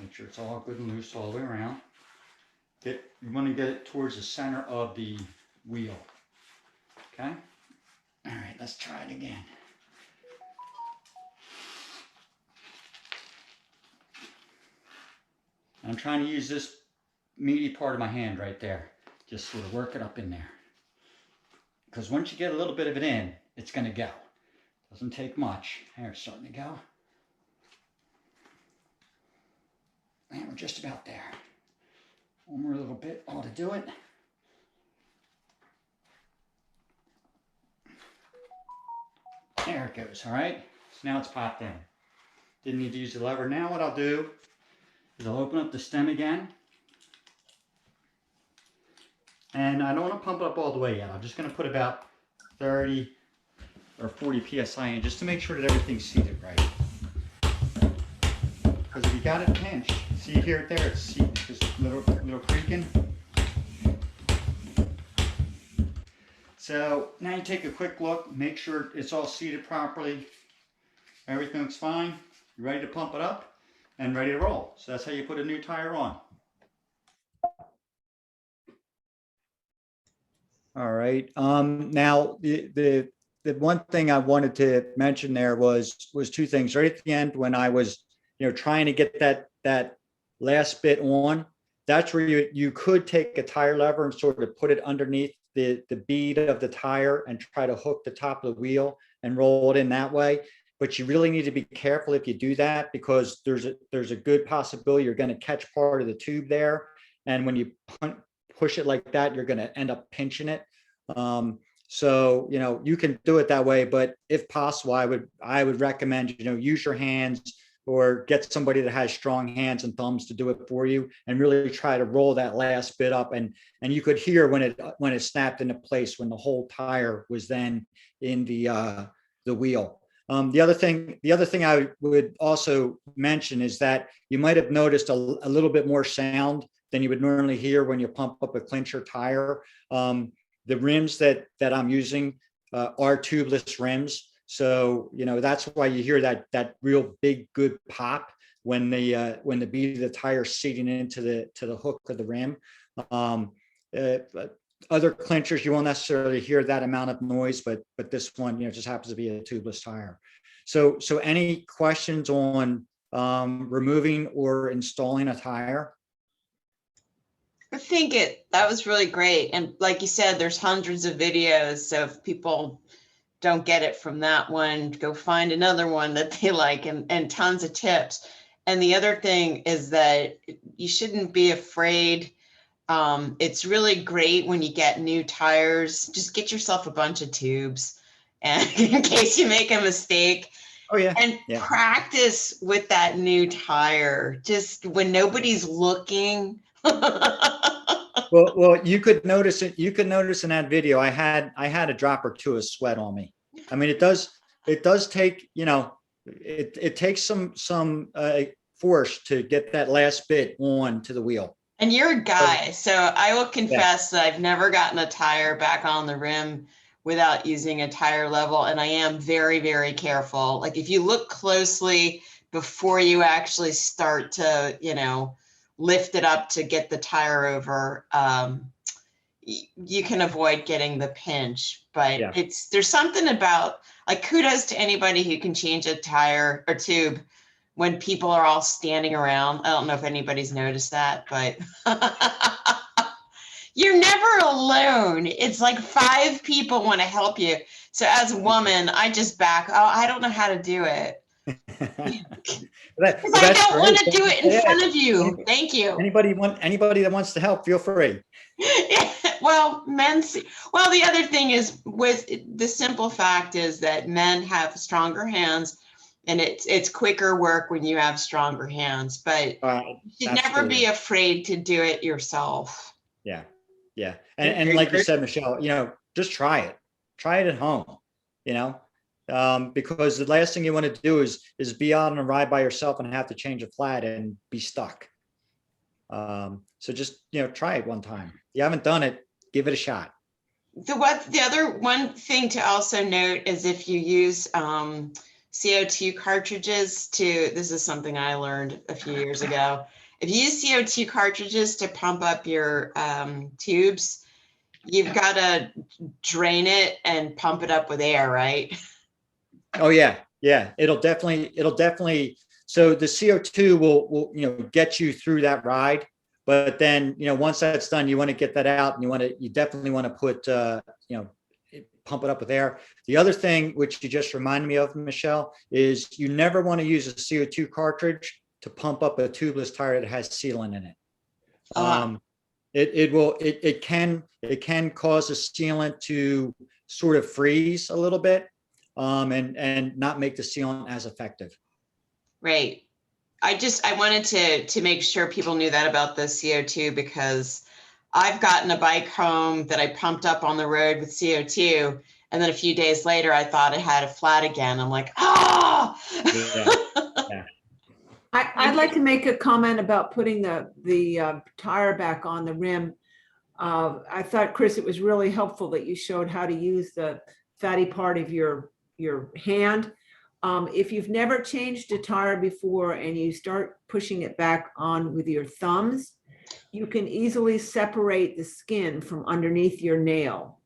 B: Make sure it's all good and loose all the way around. You want to get it towards the center of the wheel. let's try it again. I'm trying to use this meaty part of my hand right there. Just sort of work it up in there. Because once you get a little bit of it in, it's going to go. Doesn't take much. There, it's starting to go. And we're just about there. One more little bit, all to do it. There it goes, all right? So now it's popped in. Didn't need to use the lever. Now what I'll do is I'll open up the stem again. And I don't want to pump it up all the way yet. I'm just going to put about 30 or 40 psi in just to make sure that everything's seated right. Because if you got it pinched, see here, there, it's seated, just little creaking. So now you take a quick look, make sure it's all seated properly. Everything looks fine. You're ready to pump it up and ready to roll. So that's how you put a new tire on. All right. Now the one thing I wanted to mention there was two things. Right at the end, when I was trying to get that last bit on, that's where you could take a tire lever and sort of put it underneath the bead of the tire and try to hook the top of the wheel and roll it in that way. But you really need to be careful if you do that, because there's a good possibility you're going to catch part of the tube there, and when you push it like that, you're going to end up pinching it. So you can do it that way, but if possible, I would recommend use your hands or get somebody that has strong hands and thumbs to do it for you, and really try to roll that last bit up. And you could hear when it snapped into place, when the whole tire was then in the wheel. The other thing I would also mention is that you might have noticed a little bit more sound than you would normally hear when you pump up a clincher tire. The rims that I'm using are tubeless rims. So, that's why you hear that real big, good pop when the bead of the tire is seating into the hook of the rim. Other clinchers, you won't necessarily hear that amount of noise, but this one, just happens to be a tubeless tire. So any questions on removing or installing a tire?
A: I think that was really great. And like you said, there's hundreds of videos. So if people don't get it from that one, go find another one that they like, and tons of tips. And the other thing is that you shouldn't be afraid. It's really great when you get new tires, just get yourself a bunch of tubes, and in case you make a mistake.
B: Oh yeah.
A: And practice with that new tire, just when nobody's looking.
B: Well, you could notice it. You could notice in that video, I had a drop or two of sweat on me. I mean, it does take, it takes some force to get that last bit on to the wheel. And
A: you're a guy, so I will confess that I've never gotten a tire back on the rim without using a tire level, and I am very, very careful. Like if you look closely before you actually start to, lift it up to get the tire over, you can avoid getting the pinch. But there's something about, like, kudos to anybody who can change a tire or tube when people are all standing around. I don't know if anybody's noticed that, but you're never alone. It's like 5 people want to help you. So as a woman, I just back, I don't know how to do it. Because I don't want to do it in front of you. Thank you.
B: Anybody that wants to help, feel free.
A: Well, the other thing is, with the simple fact is that men have stronger hands, and it's quicker work when you have stronger hands, but you should never be afraid to do it yourself.
B: Yeah. And like you said, Michelle, just try it at home, because the last thing you want to do is be out on a ride by yourself and have to change a flat and be stuck. So just, try it one time. If you haven't done it, give it a shot.
A: The other one thing to also note is if you use CO2 cartridges this is something I learned a few years ago. If you use CO2 cartridges to pump up your tubes, you've got to drain it and pump it up with air, right?
B: Oh, yeah, yeah, it'll definitely, so the CO2 will, get you through that ride. But then, once that's done, you want to get that out and you definitely want to put, pump it up with air. The other thing, which you just reminded me of, Michelle, is you never want to use a CO2 cartridge to pump up a tubeless tire that has sealant in it. It can cause the sealant to sort of freeze a little bit, and not make the sealant as effective.
A: Right. I wanted to make sure people knew that about the CO2, because I've gotten a bike home that I pumped up on the road with CO2. And then a few days later, I thought it had a flat again. I'm like, ah!
B: Yeah.
D: I'd like to make a comment about putting the tire back on the rim. I thought, Chris, it was really helpful that you showed how to use the fatty part of your hand. If you've never changed a tire before and you start pushing it back on with your thumbs, you can easily separate the skin from underneath your nail.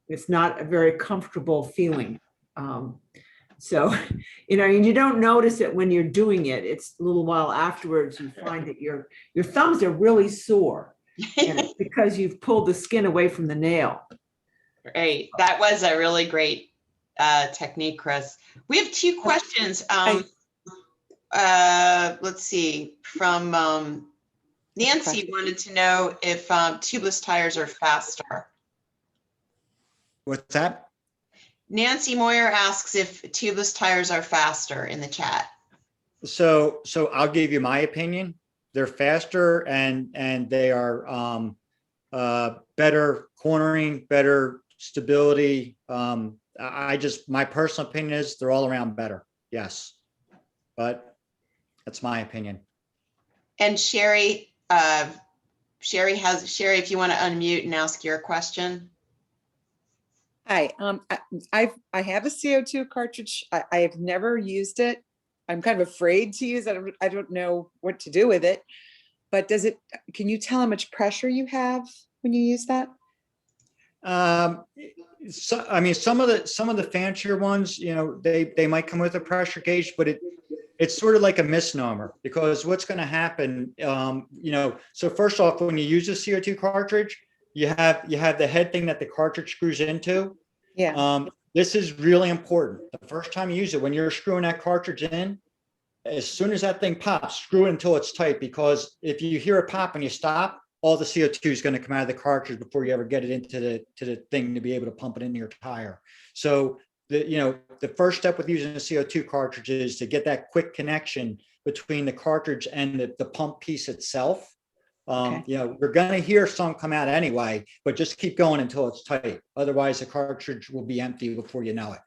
D: It's not a very comfortable feeling. So, you don't notice it when you're doing it. It's a little while afterwards you find that your thumbs are really sore, and it's because you've pulled the skin away from the nail.
A: Right. That was a really great technique, Chris. We have two questions. Let's see. From Nancy wanted to know if tubeless tires are faster.
B: What's that?
A: Nancy Moyer asks if tubeless tires are faster in the chat.
B: So I'll give you my opinion. They're faster and they are better cornering, better stability. My personal opinion is they're all around better. Yes, but that's my opinion.
A: And Sherry, if you want to unmute and ask your question.
E: Hi, I have a CO2 cartridge. I have never used it. I'm kind of afraid to use it. I don't know what to do with it. But can you tell how much pressure you have when you use that?
B: So, I mean, some of the fancier ones, they might come with a pressure gauge, but it's sort of like a misnomer, because what's going to happen, so first off, when you use a CO2 cartridge, you have the head thing that the cartridge screws into.
E: Yeah.
B: This is really important. The first time you use it, when you're screwing that cartridge in, as soon as that thing pops, screw it until it's tight, because if you hear it pop and you stop, all the CO2 is going to come out of the cartridge before you ever get it into the thing to be able to pump it into your tire. So the first step with using a CO2 cartridge is to get that quick connection between the cartridge and the pump piece itself.
E: Okay.
B: We're going to hear some come out anyway, but just keep going until it's tight. Otherwise, the cartridge will be empty before you know it.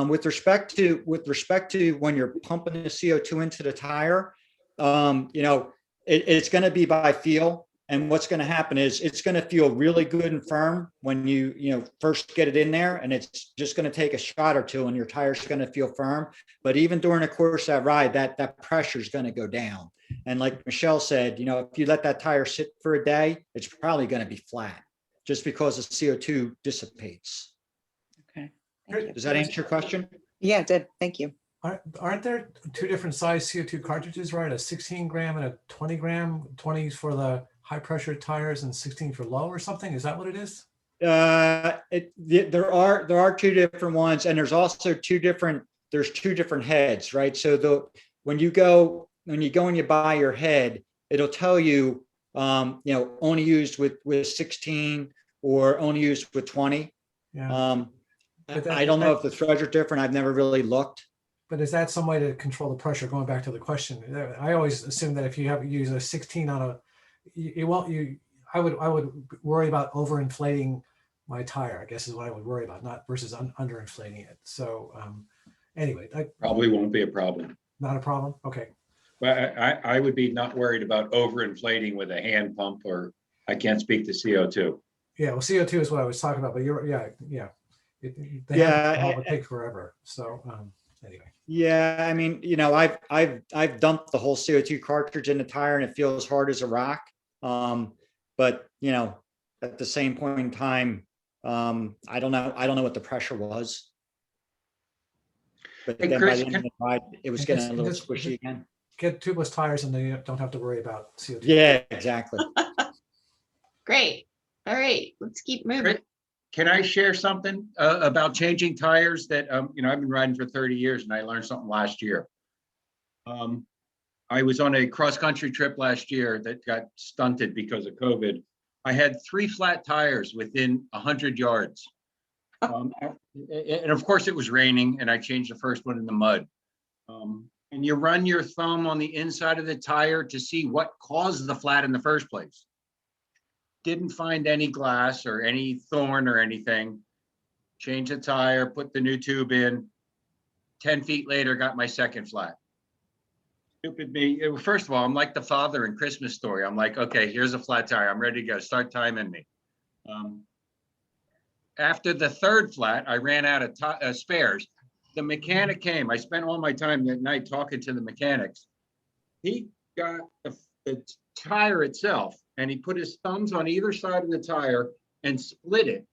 B: With respect to when you're pumping the CO2 into the tire, it's going to be by feel. And what's going to happen is it's going to feel really good and firm when you first get it in there, and it's just going to take a shot or two and your tire's going to feel firm. But even during the course of that ride, that pressure is going to go down. And like Michelle said, if you let that tire sit for a day, it's probably going to be flat just because the CO2 dissipates.
E: Okay. Thank you.
B: Does that answer your question?
E: Yeah, it did. Thank you.
F: Aren't there two different size CO2 cartridges, right? A 16 gram and a 20 gram, 20 for the high pressure tires and 16 for low or something? Is that what it is?
B: There are two different ones, and there's also two different heads, right? So when you go and you buy your head, it'll tell you, only used with 16 or only used with 20.
F: Yeah.
B: I don't know if the threads are different. I've never really looked.
F: But is that some way to control the pressure? Going back to the question, I always assume that if you use a 16 on I would worry about overinflating my tire, I guess is what I would worry about, not versus underinflating it. So anyway,
G: probably won't be a problem.
F: Not a problem. Okay.
G: But I would be not worried about overinflating with a hand pump, or I can't speak to CO2.
F: Yeah, well, CO2 is what I was talking about, but you're, yeah. It would take forever. So anyway.
B: Yeah, I mean, I've dumped the whole CO2 cartridge in the tire and it feels hard as a rock. But at the same point in time, I don't know what the pressure was. But
G: Hey,
B: then by
G: Chris,
B: the end of the ride, it was
F: and
B: getting
F: just-
B: a little
F: and just-
B: squishy again.
F: Get tubeless tires and then you don't have to worry about CO2.
B: Yeah, exactly.
A: Great. All right, let's keep moving.
G: Great. Can I share something about changing tires that, you know, I've been riding for 30 years and I learned something last year. I was on a cross-country trip last year that got stunted because of COVID. I had 3 flat tires within 100 yards. And of course it was raining and I changed the first one in the mud. And you run your thumb on the inside of the tire to see what caused the flat in the first place. Didn't find any glass or any thorn or anything. Changed the tire, put the new tube in. 10 feet later, got my second flat. Stupid me. First of all, I'm like the father in Christmas Story. I'm like, okay, here's a flat tire. I'm ready to go. Start timing me. After the third flat, I ran out of spares. The mechanic came. I spent all my time that night talking to the mechanics. He got the tire itself and he put his thumbs on either side of the tire and split it.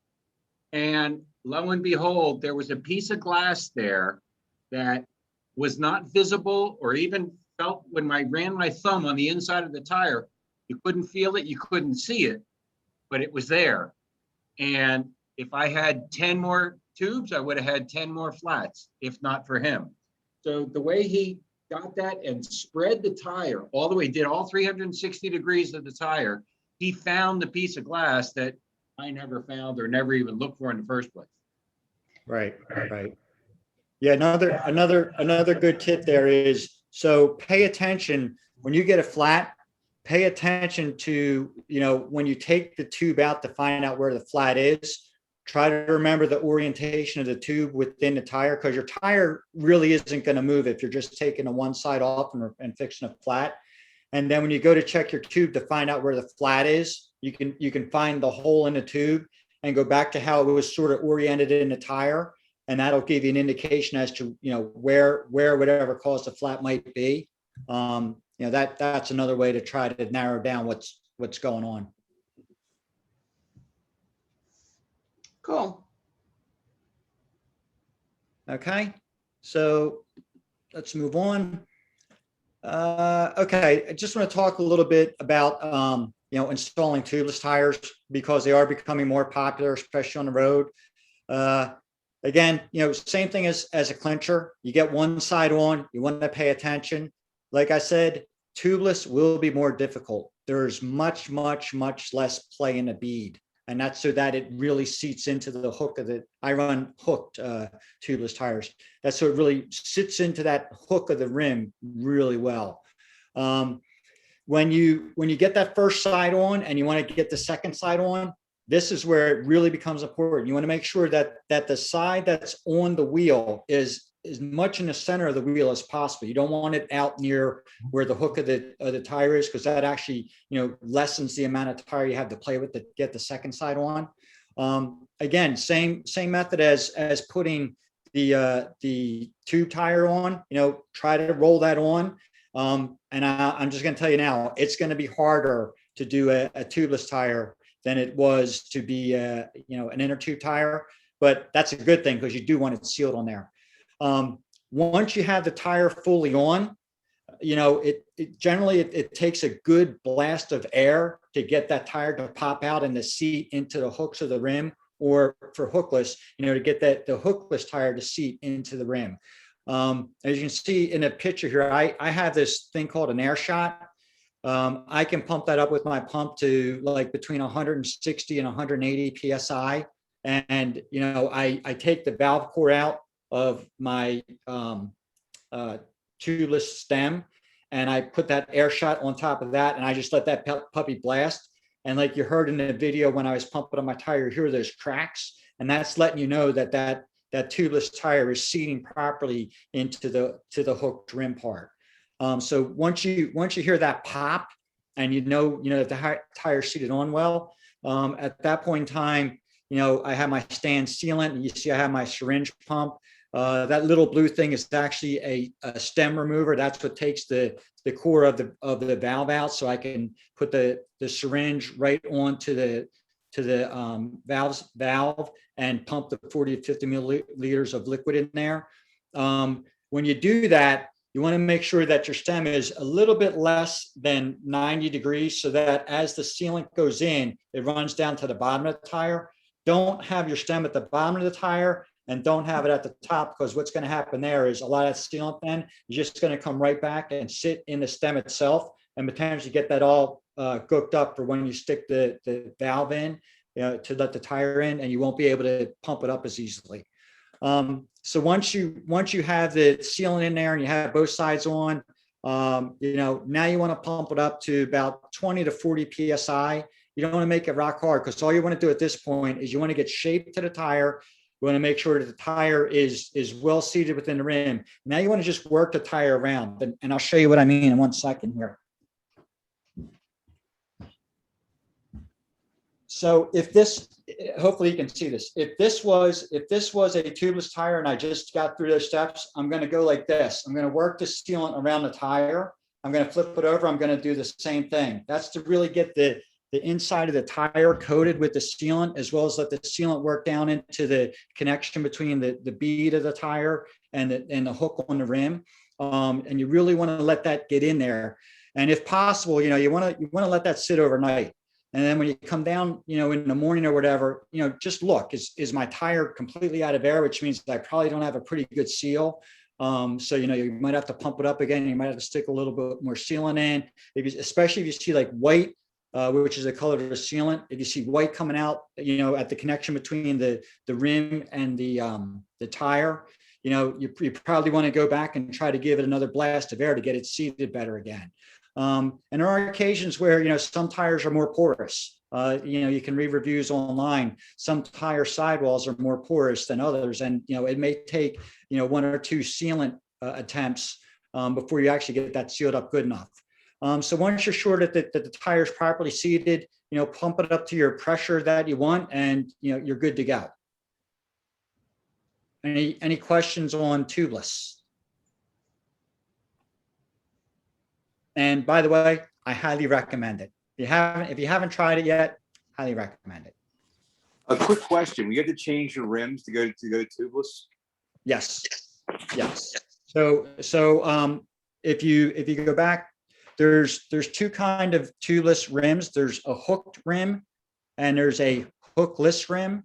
G: And lo and behold, there was a piece of glass there that was not visible or even felt when I ran my thumb on the inside of the tire. You couldn't feel it, you couldn't see it, but it was there. And if I had 10 more tubes, I would have had 10 more flats, if not for him. So the way he got that and spread the tire all the way, did all 360 degrees of the tire, he found the piece of glass that I never found or never even looked for in the first place.
B: Right. Yeah, another good tip there is, so pay attention when you get a flat, pay attention to, you know, when you take the tube out to find out where the flat is, try to remember the orientation of the tube within the tire, because your tire really isn't going to move if you're just taking the one side off and fixing a flat. And then when you go to check your tube to find out where the flat is, you can find the hole in the tube and go back to how it was sort of oriented in the tire. And that'll give you an indication as to, you know, where whatever caused the flat might be. You know, that's another way to try to narrow down what's going on.
A: Cool.
B: Okay, so let's move on. Okay, I just want to talk a little bit about, you know, installing tubeless tires because they are becoming more popular, especially on the road. Again, you know, same thing as a clincher. You get one side on, you want to pay attention. Like I said, tubeless will be more difficult. There's much less play in the bead. And that's so that it really seats into the hook of the, I run hooked tubeless tires. That's so it really sits into that hook of the rim really well. When you get that first side on and you want to get the second side on, this is where it really becomes important. You want to make sure that the side that's on the wheel is as much in the center of the wheel as possible. You don't want it out near where the hook of the tire is, because that actually, you know, lessens the amount of tire you have to play with to get the second side on. Again, same method as putting the tube tire on. You know, try to roll that on. And I'm just going to tell you now, it's going to be harder to do a tubeless tire than it was to be you know, an inner tube tire. But that's a good thing because you do want it sealed on there. Once you have the tire fully on, you know, it generally takes a good blast of air to get that tire to pop out and the seat into the hooks of the rim, or for hookless, you know, to get the hookless tire to seat into the rim. As you can see in a picture here, I have this thing called an air shot. I can pump that up with my pump to like between 160 and 180 PSI. And, you know, I take the valve core out of my tubeless stem, and I put that air shot on top of that, and I just let that puppy blast. And like you heard in the video when I was pumping on my tire, you hear those cracks, and that's letting you know that tubeless tire is seating properly into the hooked rim part. So once you hear that pop, and you know that the tire seated on well, at that point in time, you know, I have my stand sealant, and you see I have my syringe pump. That little blue thing is actually a stem remover. That's what takes the core of the valve out, so I can put the syringe right onto to the valve and pump the 40 to 50 milliliters of liquid in there. When you do that, you want to make sure that your stem is a little bit less than 90 degrees so that as the sealant goes in, it runs down to the bottom of the tire. Don't have your stem at the bottom of the tire and don't have it at the top, because what's going to happen there is a lot of that sealant then is just going to come right back and sit in the stem itself and potentially get that all gooked up for when you stick the valve in to let the tire in, and you won't be able to pump it up as easily. So once you have the sealant in there and you have both sides on, now you want to pump it up to about 20 to 40 PSI. You don't want to make it rock hard, because all you want to do at this point is you want to get shape to the tire. You want to make sure that the tire is well seated within the rim. Now you want to just work the tire around, and I'll show you what I mean in 1 second here. So if this, hopefully you can see this. If this was a tubeless tire and I just got through those steps, I'm going to go like this. I'm going to work the sealant around the tire. I'm going to flip it over. I'm going to do the same thing. That's to really get the inside of the tire coated with the sealant, as well as let the sealant work down into the connection between the bead of the tire and the hook on the rim. And you really want to let that get in there. And if possible, you want to let that sit overnight. And then when you come down, in the morning or whatever, just look, is my tire completely out of air, which means that I probably don't have a pretty good seal. So, you might have to pump it up again. You might have to stick a little bit more sealant in, especially if you see like white, which is the color of the sealant. If you see white coming out, at the connection between the rim and the tire, you probably want to go back and try to give it another blast of air to get it seated better again. And there are occasions where, some tires are more porous. You can read reviews online. Some tire sidewalls are more porous than others. And, it may take, 1 or 2 sealant attempts before you actually get that sealed up good enough. So once you're sure that the tire is properly seated, pump it up to your pressure that you want, and, you're good to go. Any questions on tubeless? And by the way, I highly recommend it. If you haven't tried it yet, highly recommend it.
H: A quick question: we get to change the rims to go tubeless?
B: Yes. So if you go back, there's 2 kind of tubeless rims. There's a hooked rim and there's a hookless rim.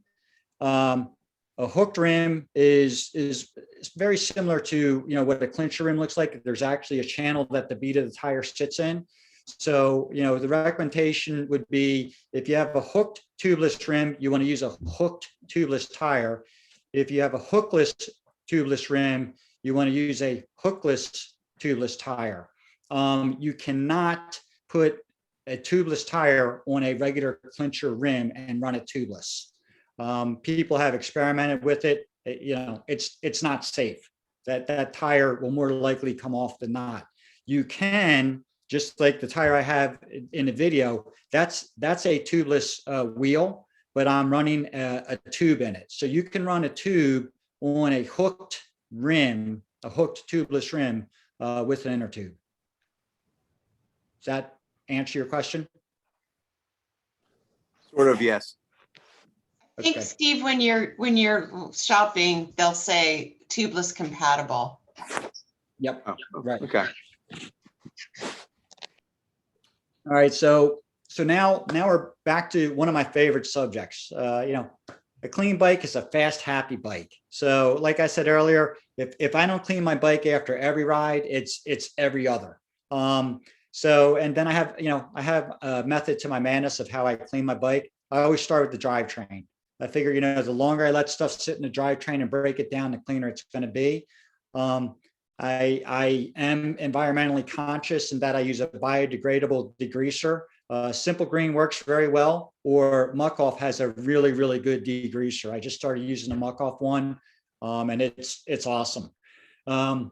B: A hooked rim is very similar to what a clincher rim looks like. There's actually a channel that the bead of the tire sits in. So the recommendation would be, if you have a hooked tubeless rim, you want to use a hooked tubeless tire. If you have a hookless tubeless rim, you want to use a hookless tubeless tire. You cannot put a tubeless tire on a regular clincher rim and run it tubeless. People have experimented with it. It's not safe. That tire will more likely come off than not. You can, just like the tire I have in the video, that's a tubeless wheel, but I'm running a tube in it. So you can run a tube on a hooked rim, a hooked tubeless rim with an inner tube. Does that answer your question?
H: Sort of, yes.
A: I think,
B: Okay.
A: Steve, when you're shopping, they'll say tubeless compatible.
B: Yep.
H: Oh,
B: Right.
H: okay.
B: All right. So now we're back to one of my favorite subjects. A clean bike is a fast, happy bike. So like I said earlier, if I don't clean my bike after every ride, it's every other. And then I have a method to my madness of how I clean my bike. I always start with the drivetrain. I figure, the longer I let stuff sit in the drivetrain and break it down, the cleaner it's going to be. I am environmentally conscious in that I use a biodegradable degreaser. Simple Green works very well, or Muck Off has a really, really good degreaser. I just started using the Muck Off one, and it's awesome. You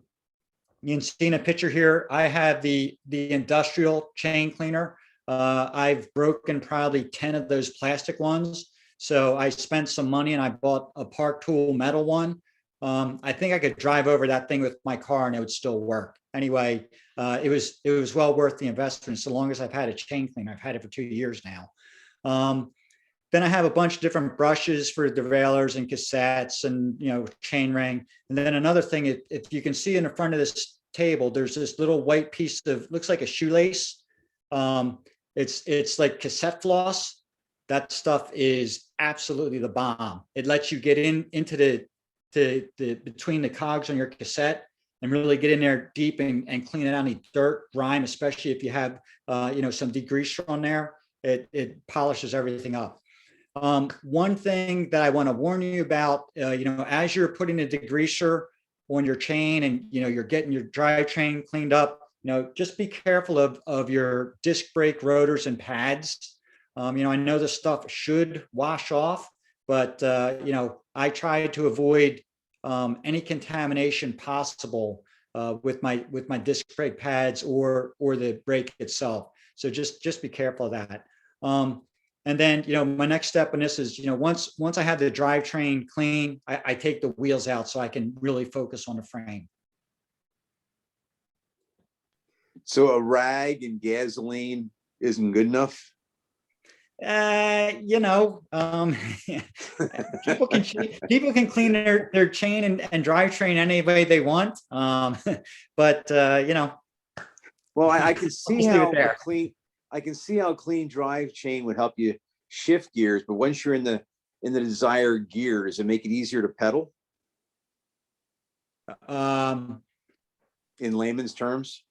B: can see in a picture here, I have the industrial chain cleaner. I've broken probably 10 of those plastic ones. So I spent some money and I bought a Park Tool metal one. I think I could drive over that thing with my car and it would still work. Anyway, it was well worth the investment. So long as I've had a chain cleaner, I've had it for 2 years now. then I have a bunch of different brushes for derailleurs and cassettes and, chain ring. And then another thing, if you can see in the front of this table, there's this little white piece of, looks like a shoelace. It's like cassette floss. That stuff is absolutely the bomb. It lets you get into the between the cogs on your cassette and really get in there deep and clean it out any dirt, grime, especially if you have, some degreaser on there. It polishes everything up. One thing that I want to warn you about, as you're putting the degreaser on your chain and, you're getting your drivetrain cleaned up, just be careful of your disc brake rotors and pads. I know this stuff should wash off, but, I try to avoid any contamination possible with my disc brake pads or the brake itself. So just be careful of that. And then, my next step in this is, once I have the drivetrain clean, I take the wheels out so I can really focus on the frame.
H: So a rag and gasoline isn't good enough?
B: People can clean their chain and drivetrain any way they want. But
H: Well, I can see
B: just leave it
H: how
B: there.
H: I can see how clean drive chain would help you shift gears, but once you're in the desired gear, does it make it easier to pedal in layman's terms?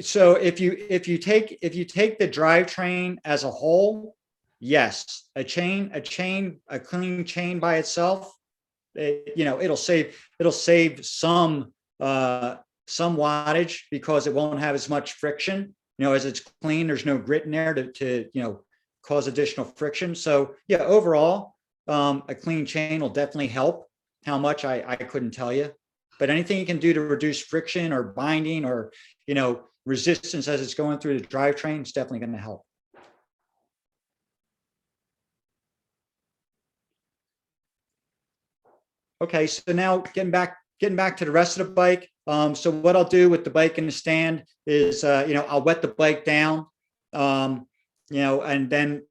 B: So if you take the drivetrain as a whole, yes, a clean chain by itself, it'll save some wattage because it won't have as much friction. As it's clean, there's no grit in there to cause additional friction. So yeah, overall, a clean chain will definitely help. How much I couldn't tell you, but anything you can do to reduce friction or binding or resistance as it's going through the drivetrain is definitely going to help. Okay, so now getting back to the rest of the bike. So what I'll do with the bike in the stand is, I'll wet the bike down, and then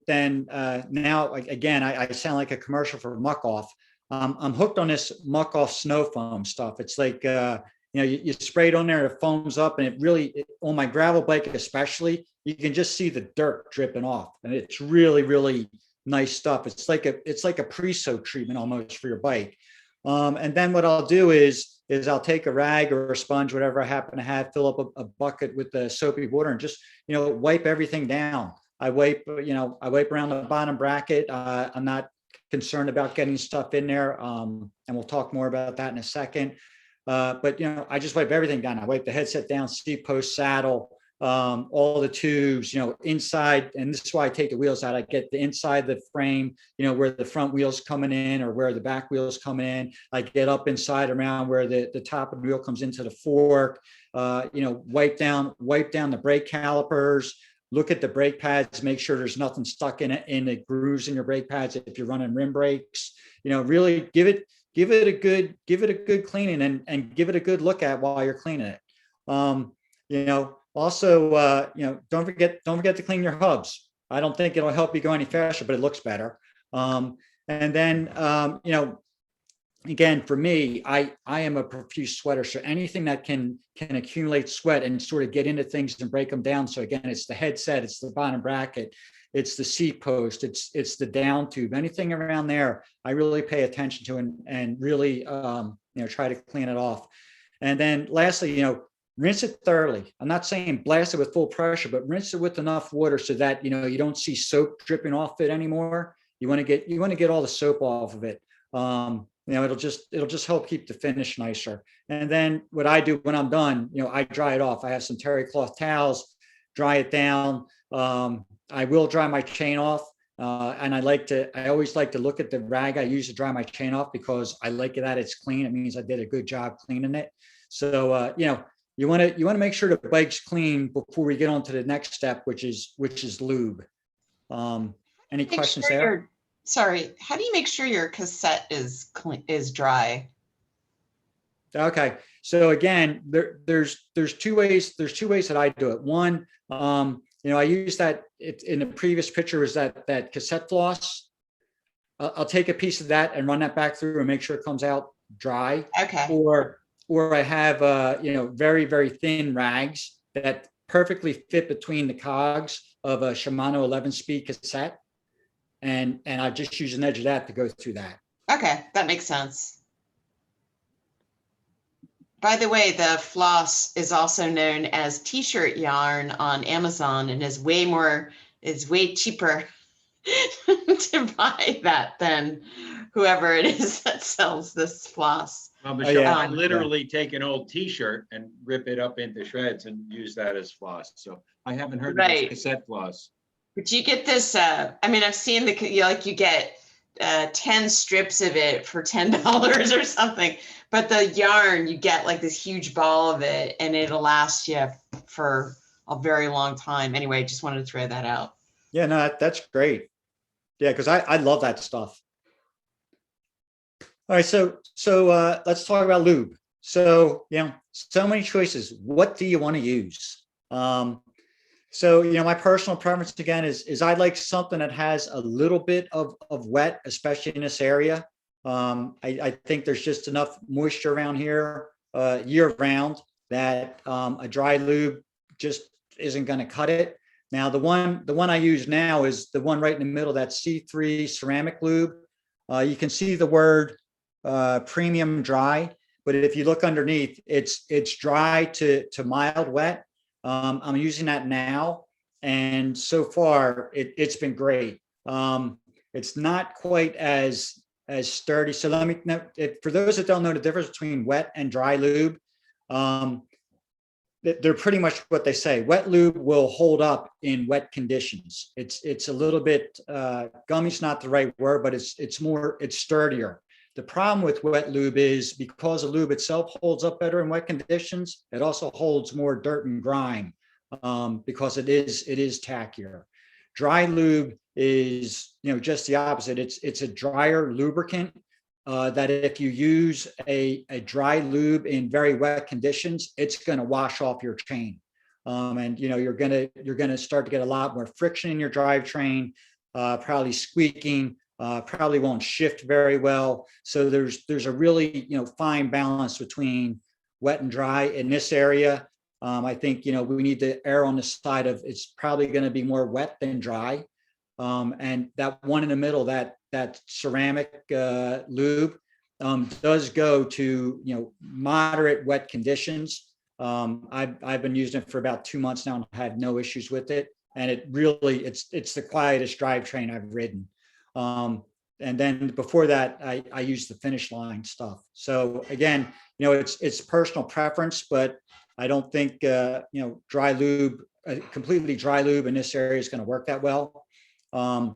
B: now again, I sound like a commercial for Muck Off. I'm hooked on this Muck Off snow foam stuff. It's like, you spray it on there, it foams up, and it really, on my gravel bike especially, you can just see the dirt dripping off, and it's really, really nice stuff. It's like a pre-soak treatment almost for your bike. And then what I'll do is I'll take a rag or a sponge, whatever I happen to have, fill up a bucket with the soapy water and just, wipe everything down. I wipe around the bottom bracket. I'm not concerned about getting stuff in there. And we'll talk more about that in a second. But, I just wipe everything down. I wipe the headset down, seat post, saddle, all the tubes, inside. And this is why I take the wheels out. I get the inside the frame, where the front wheels coming in or where the back wheels coming in. I get up inside around where the top of the wheel comes into the fork, wipe down the brake calipers, look at the brake pads, make sure there's nothing stuck in the grooves in your brake pads. If you're running rim brakes, really give it a good cleaning and give it a good look at while you're cleaning it. Also, don't forget to clean your hubs. I don't think it'll help you go any faster, but it looks better. And then, again, for me, I am a profuse sweater. So anything that can accumulate sweat and sort of get into things and break them down. So again, it's the headset, it's the bottom bracket, it's the seat post, it's the down tube, anything around there, I really pay attention to and really, try to clean it off. And then lastly, rinse it thoroughly. I'm not saying blast it with full pressure, but rinse it with enough water so that, you don't see soap dripping off it anymore. You want to get all the soap off of it. It'll just help keep the finish nicer. And then what I do when I'm done, I dry it off. I have some terry cloth towels, dry it down. I will dry my chain off. And I always like to look at the rag I use to dry my chain off because I like it that it's clean. It means I did a good job cleaning it. So, you want to make sure the bike's clean before we get on to the next step, which is lube. Any questions there?
A: Sorry, how do you make sure your cassette is dry?
B: Okay, so again, there's two ways that I do it. One, I use that, in the previous picture was that cassette floss. I'll take a piece of that and run that back through and make sure it comes out dry.
A: Okay.
B: Or I have, very, very thin rags that perfectly fit between the cogs of a Shimano 11-speed cassette. And I just use an edge of that to go through that.
A: Okay, that makes sense. By the way, the floss is also known as t-shirt yarn on Amazon and is way cheaper to buy that than whoever it is that sells this floss.
G: Well, Michelle,
B: yeah.
G: I literally take an old T-shirt and rip it up into shreds and use that as floss. So I haven't heard of
A: Right.
G: this cassette floss.
A: But you get this, I've seen you get 10 strips of it for $10 or something, but the yarn, you get like this huge ball of it and it'll last you for a very long time. Anyway, just wanted to throw that out.
B: Yeah, no, that's great. Yeah, because I love that stuff. All right, so let's talk about lube. So, so many choices. What do you want to use? So, my personal preference again is I like something that has a little bit of wet, especially in this area. I think there's just enough moisture around here year round that a dry lube just isn't going to cut it. Now, the one I use now is the one right in the middle, that C3 ceramic lube. You can see the word premium dry, but if you look underneath, it's dry to mild wet. I'm using that now, and so far it's been great. It's not quite as sturdy. So let me know, for those that don't know the difference between wet and dry lube, they're pretty much what they say. Wet lube will hold up in wet conditions. It's a little bit gummy's not the right word, but it's sturdier. The problem with wet lube is because the lube itself holds up better in wet conditions, it also holds more dirt and grime because it is tackier. Dry lube is just the opposite. It's a drier lubricant that if you use a dry lube in very wet conditions, it's going to wash off your chain, and you're gonna start to get a lot more friction in your drivetrain, probably squeaking. Probably won't shift very well. So there's a really fine balance between wet and dry in this area. I think we need to err on the side of it's probably going to be more wet than dry. And that one in the middle, that ceramic lube, does go to moderate wet conditions. I've been using it for about 2 months now and had no issues with it. And it's the quietest drivetrain I've ridden. And then before that, I used the Finish Line stuff. So again, it's personal preference, but I don't think dry lube, completely dry lube in this area is going to work that well. And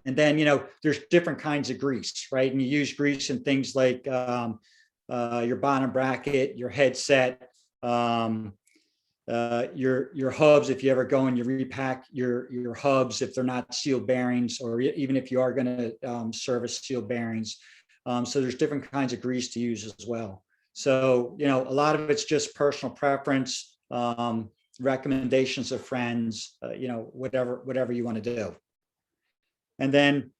B: then there's different kinds of grease, right? And you use grease in things like your bottom bracket, your headset, your hubs. If you ever go and you repack your hubs, if they're not sealed bearings, or even if you are going to service sealed bearings, so there's different kinds of grease to use as well. So a lot of it's just personal preference, recommendations of friends, whatever you want to do. And then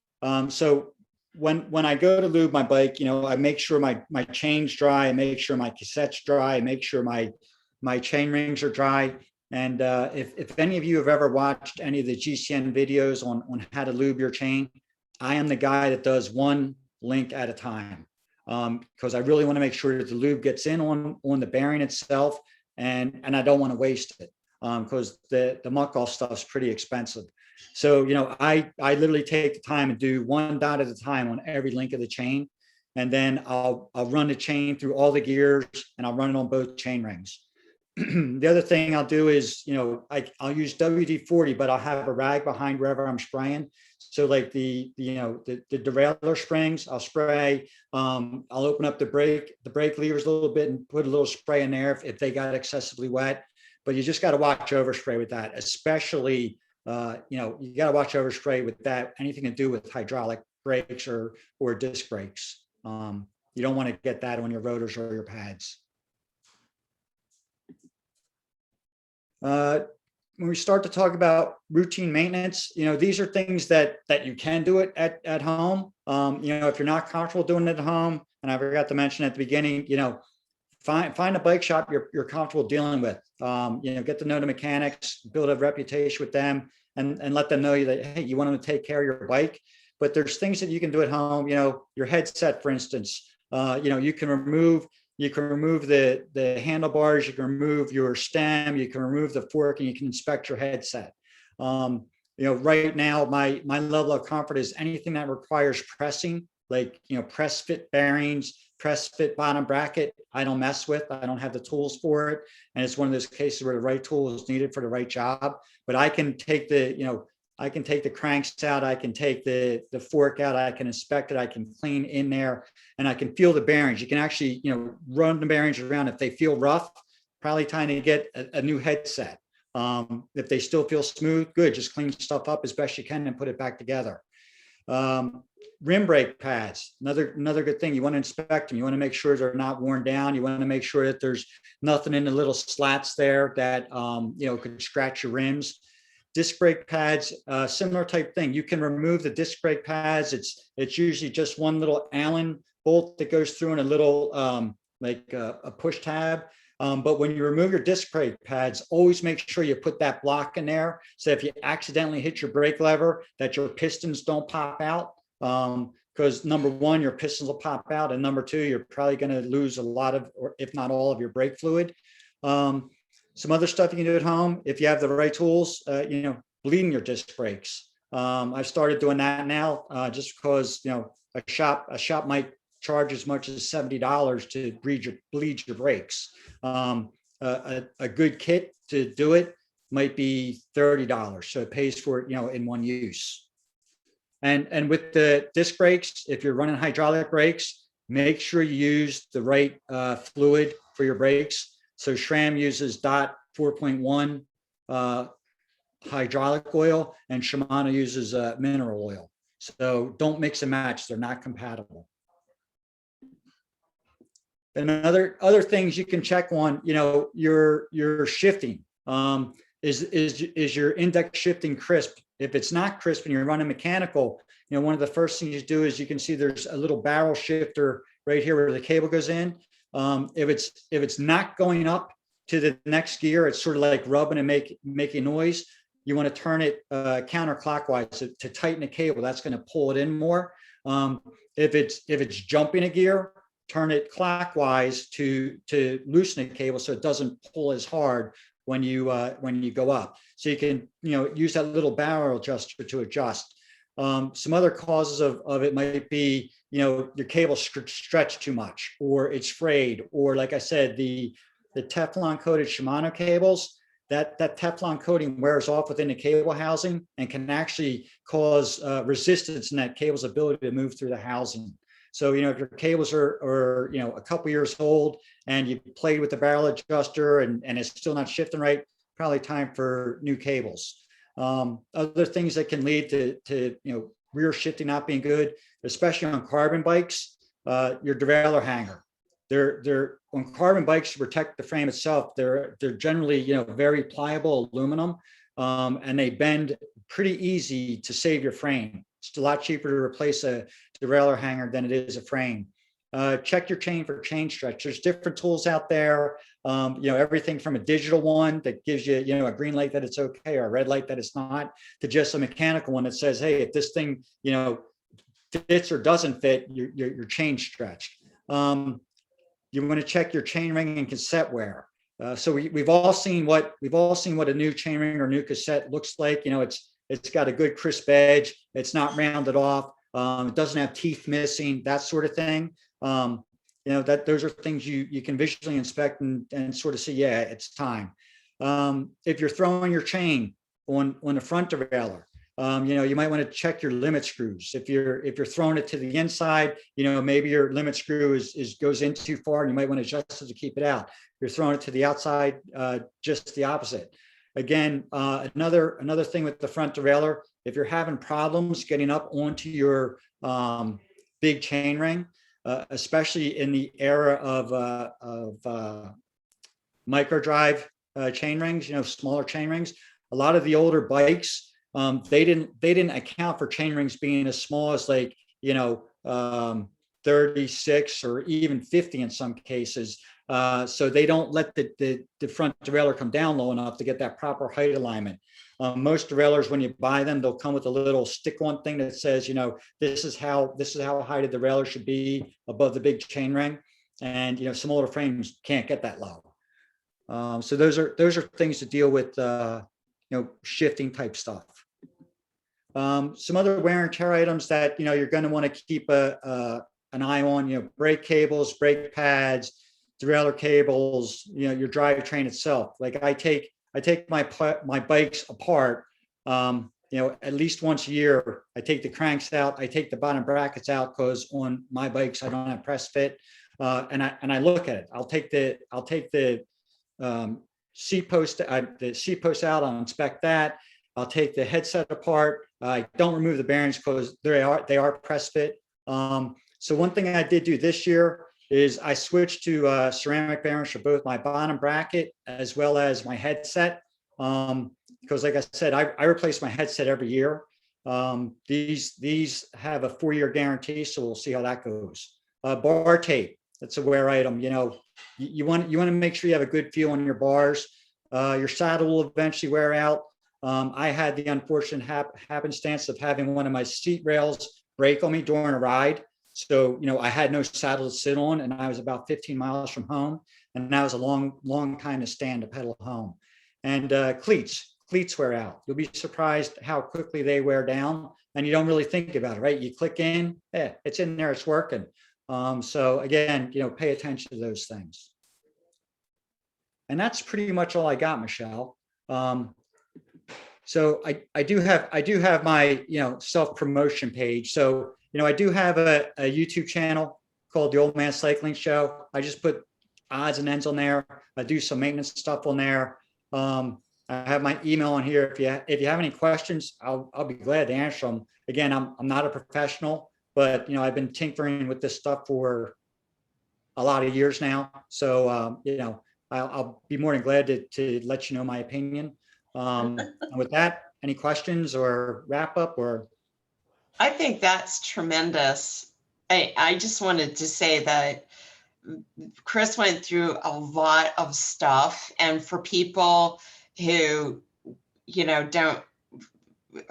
B: so when I go to lube my bike, I make sure my chain's dry, I make sure my cassette's dry, I make sure my chain rings are dry. And if any of you have ever watched any of the GCN videos on how to lube your chain, I am the guy that does one link at a time, because I really want to make sure that the lube gets in on the bearing itself, and I don't want to waste it, because the muck-off stuff is pretty expensive. So I literally take the time and do one dot at a time on every link of the chain, and then I'll run the chain through all the gears, and I'll run it on both chain rings. The other thing I'll do is, I'll use WD-40, but I'll have a rag behind wherever I'm spraying. So like the derailleur springs, I'll spray. I'll open up the brake levers a little bit and put a little spray in there if they got excessively wet. But you just got to watch overspray with that, especially, you got to watch overspray with that, anything to do with hydraulic brakes or disc brakes. You don't want to get that on your rotors or your pads. when we start to talk about routine maintenance, these are things that you can do it at home. If you're not comfortable doing it at home, and I forgot to mention at the beginning, find a bike shop you're comfortable dealing with. Get to know the mechanics, build a reputation with them, and let them know that, hey, you want them to take care of your bike. But there's things that you can do at home. Your headset, for instance. You can remove the handlebars, you can remove your stem, you can remove the fork, and you can inspect your headset. Right now, my level of comfort is anything that requires pressing, like, press fit bearings, press fit bottom bracket, I don't mess with. I don't have the tools for it. And it's one of those cases where the right tool is needed for the right job. But I can take the cranks out, I can take the fork out, I can inspect it, I can clean in there, and I can feel the bearings. You can actually, run the bearings around. If they feel rough, probably time to get a new headset. If they still feel smooth, good, just clean stuff up as best you can and put it back together. Rim brake pads, another good thing. You want to inspect them. You want to make sure they're not worn down. You want to make sure that there's nothing in the little slats there that, could scratch your rims. Disc brake pads, similar type thing. You can remove the disc brake pads. It's usually just one little Allen bolt that goes through in a little like a push tab. But when you remove your disc brake pads, always make sure you put that block in there. So if you accidentally hit your brake lever, that your pistons don't pop out. Because number one, your pistons will pop out, and number two, you're probably going to lose a lot of, or if not all of, your brake fluid. Some other stuff you can do at home if you have the right tools, bleeding your disc brakes. I've started doing that now, just because a shop might charge as much as $70 to bleed your brakes. A good kit to do it might be $30, so it pays for it, in one use. And with the disc brakes, if you're running hydraulic brakes, make sure you use the right fluid for your brakes. So SRAM uses DOT 4.1 hydraulic oil, and Shimano uses mineral oil. So don't mix and match; they're not compatible. And other things you can check on, your shifting. Is your index shifting crisp? If it's not crisp and you're running mechanical, one of the first things you do is you can see there's a little barrel shifter right here where the cable goes in. If it's not going up to the next gear, it's sort of like rubbing and making noise. You want to turn it counterclockwise to tighten the cable. That's going to pull it in more. If it's jumping a gear, turn it clockwise to loosen the cable so it doesn't pull as hard when you go up. So you can use that little barrel adjuster to adjust. Some other causes of it might be your cable stretched too much, or it's frayed, or like I said, the Teflon coated Shimano cables, that Teflon coating wears off within the cable housing and can actually cause resistance in that cable's ability to move through the housing. So, if your cables are a couple years old and you played with the barrel adjuster and it's still not shifting right, probably time for new cables. Other things that can lead to rear shifting not being good, especially on carbon bikes, your derailleur hanger. They're on carbon bikes to protect the frame itself. They're generally very pliable aluminum, and they bend pretty easy to save your frame. It's a lot cheaper to replace a derailleur hanger than it is a frame. Check your chain for chain stretch. There's different tools out there. Everything from a digital one that gives you, a green light that it's okay, or a red light that it's not, to just a mechanical one that says, hey, if this thing, fits or doesn't fit, your chain stretched. You want to check your chain ring and cassette wear. So we've all seen what a new chain ring or new cassette looks like. It's got a good crisp edge. It's not rounded off. It doesn't have teeth missing, that sort of thing. Those are things you can visually inspect and sort of see, yeah, it's time. If you're throwing your chain on the front derailleur, you might want to check your limit screws. If you're throwing it to the inside, maybe your limit screw goes in too far, and you might want to adjust it to keep it out. If you're throwing it to the outside, just the opposite. Again, another thing with the front derailleur, if you're having problems getting up onto your big chain ring, especially in the era of micro drive chain rings, smaller chain rings, a lot of the older bikes, they didn't account for chain rings being as small as like, 36 or even 50 in some cases. So they don't let the front derailleur come down low enough to get that proper height alignment. Most derailleurs, when you buy them, they'll come with a little stick-on thing that says, this is how high the derailleur should be above the big chain ring. And some older frames can't get that low. So those are things to deal with, shifting type stuff. Some other wear and tear items that you're going to want to keep an eye on. Brake cables, brake pads, derailleur cables. Your drivetrain itself. Like I take my bikes apart. At least once a year. I take the cranks out. I take the bottom brackets out because on my bikes I don't have press fit. And I look at it. I'll take the seat post out. I'll inspect that. I'll take the headset apart. I don't remove the bearings because they are press fit. So one thing I did do this year is I switched to ceramic bearings for both my bottom bracket as well as my headset. Because like I said, I replace my headset every year. These have a 4-year guarantee, so we'll see how that goes. Bar tape, that's a wear item. You want to make sure you have a good feel on your bars. Your saddle will eventually wear out. I had the unfortunate happenstance of having one of my seat rails break on me during a ride. So, I had no saddle to sit on, and I was about 15 miles from home, and that was a long kind of stand to pedal home. And cleats wear out. You'll be surprised how quickly they wear down, and you don't really think about it, right? You click in, it's in there, it's working. So again, pay attention to those things. And that's pretty much all I got, Michelle. So I do have my self-promotion page. So I do have a YouTube channel called The Old Man Cycling Show. I just put odds and ends on there. I do some maintenance stuff on there. I have my email on here. If you have any questions, I'll be glad to answer them. Again, I'm not a professional, but I've been tinkering with this stuff for a lot of years now. So I'll be more than glad to let you know my opinion. And with that, any questions or wrap up or?
A: I think that's tremendous. I just wanted to say that Chris went through a lot of stuff, and for people who,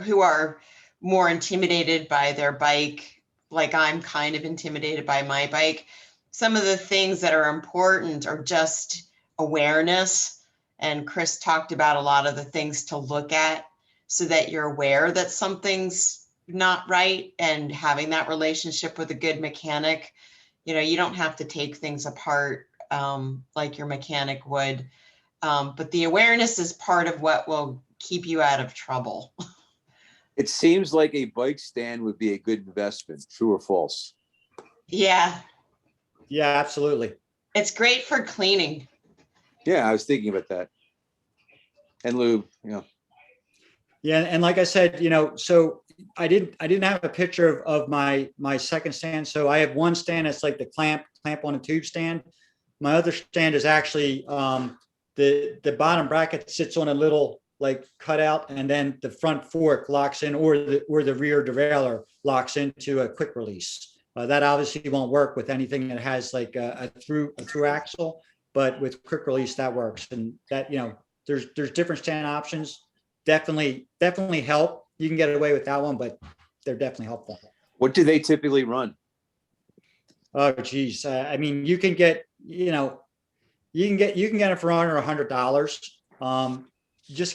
A: who are more intimidated by their bike, like I'm kind of intimidated by my bike, some of the things that are important are just awareness. And Chris talked about a lot of the things to look at so that you're aware that something's not right, and having that relationship with a good mechanic. You don't have to take things apart like your mechanic would. But the awareness is part of what will keep you out of trouble.
H: It seems like a bike stand would be a good investment. True or false?
A: Yeah,
B: Absolutely.
A: it's great for cleaning.
H: Yeah, I was thinking about that. And lube,
B: Yeah, and like I said, so I didn't have a picture of my second stand. So I have one stand that's like the clamp on a tube stand. My other stand is actually the bottom bracket sits on a little like cutout, and then the front fork locks in, or the rear derailleur locks into a quick release. That obviously won't work with anything that has like a through axle, but with quick release that works. And that there's different stand options. Definitely help. You can get away with that one, but they're definitely helpful.
H: what do they typically run?
B: Oh geez, I mean, you can get it for under $100. You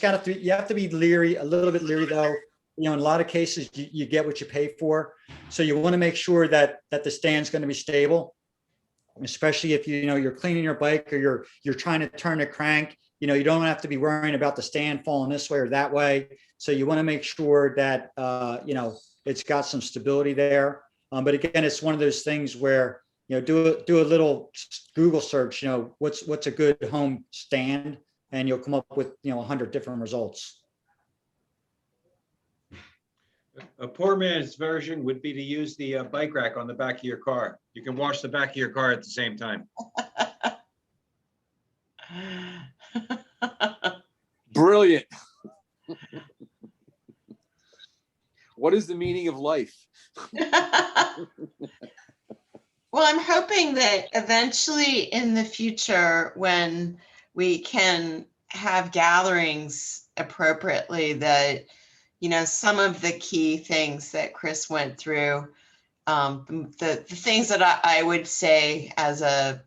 B: have to be a little bit leery though. In a lot of cases, you get what you pay for. So you want to make sure that the stand's going to be stable, especially if you're cleaning your bike or you're trying to turn a crank. You don't have to be worrying about the stand falling this way or that way. So you want to make sure that it's got some stability there. But again, it's one of those things where do a little Google search. What's a good home stand, and you'll come up with 100 different results.
G: A poor man's version would be to use the bike rack on the back of your car. You can wash the back of your car at the same time.
H: Brilliant. What is the meaning of life?
A: Well, I'm hoping that eventually in the future, when we can have gatherings appropriately, that, some of the key things that Chris went through, the things that I would say as I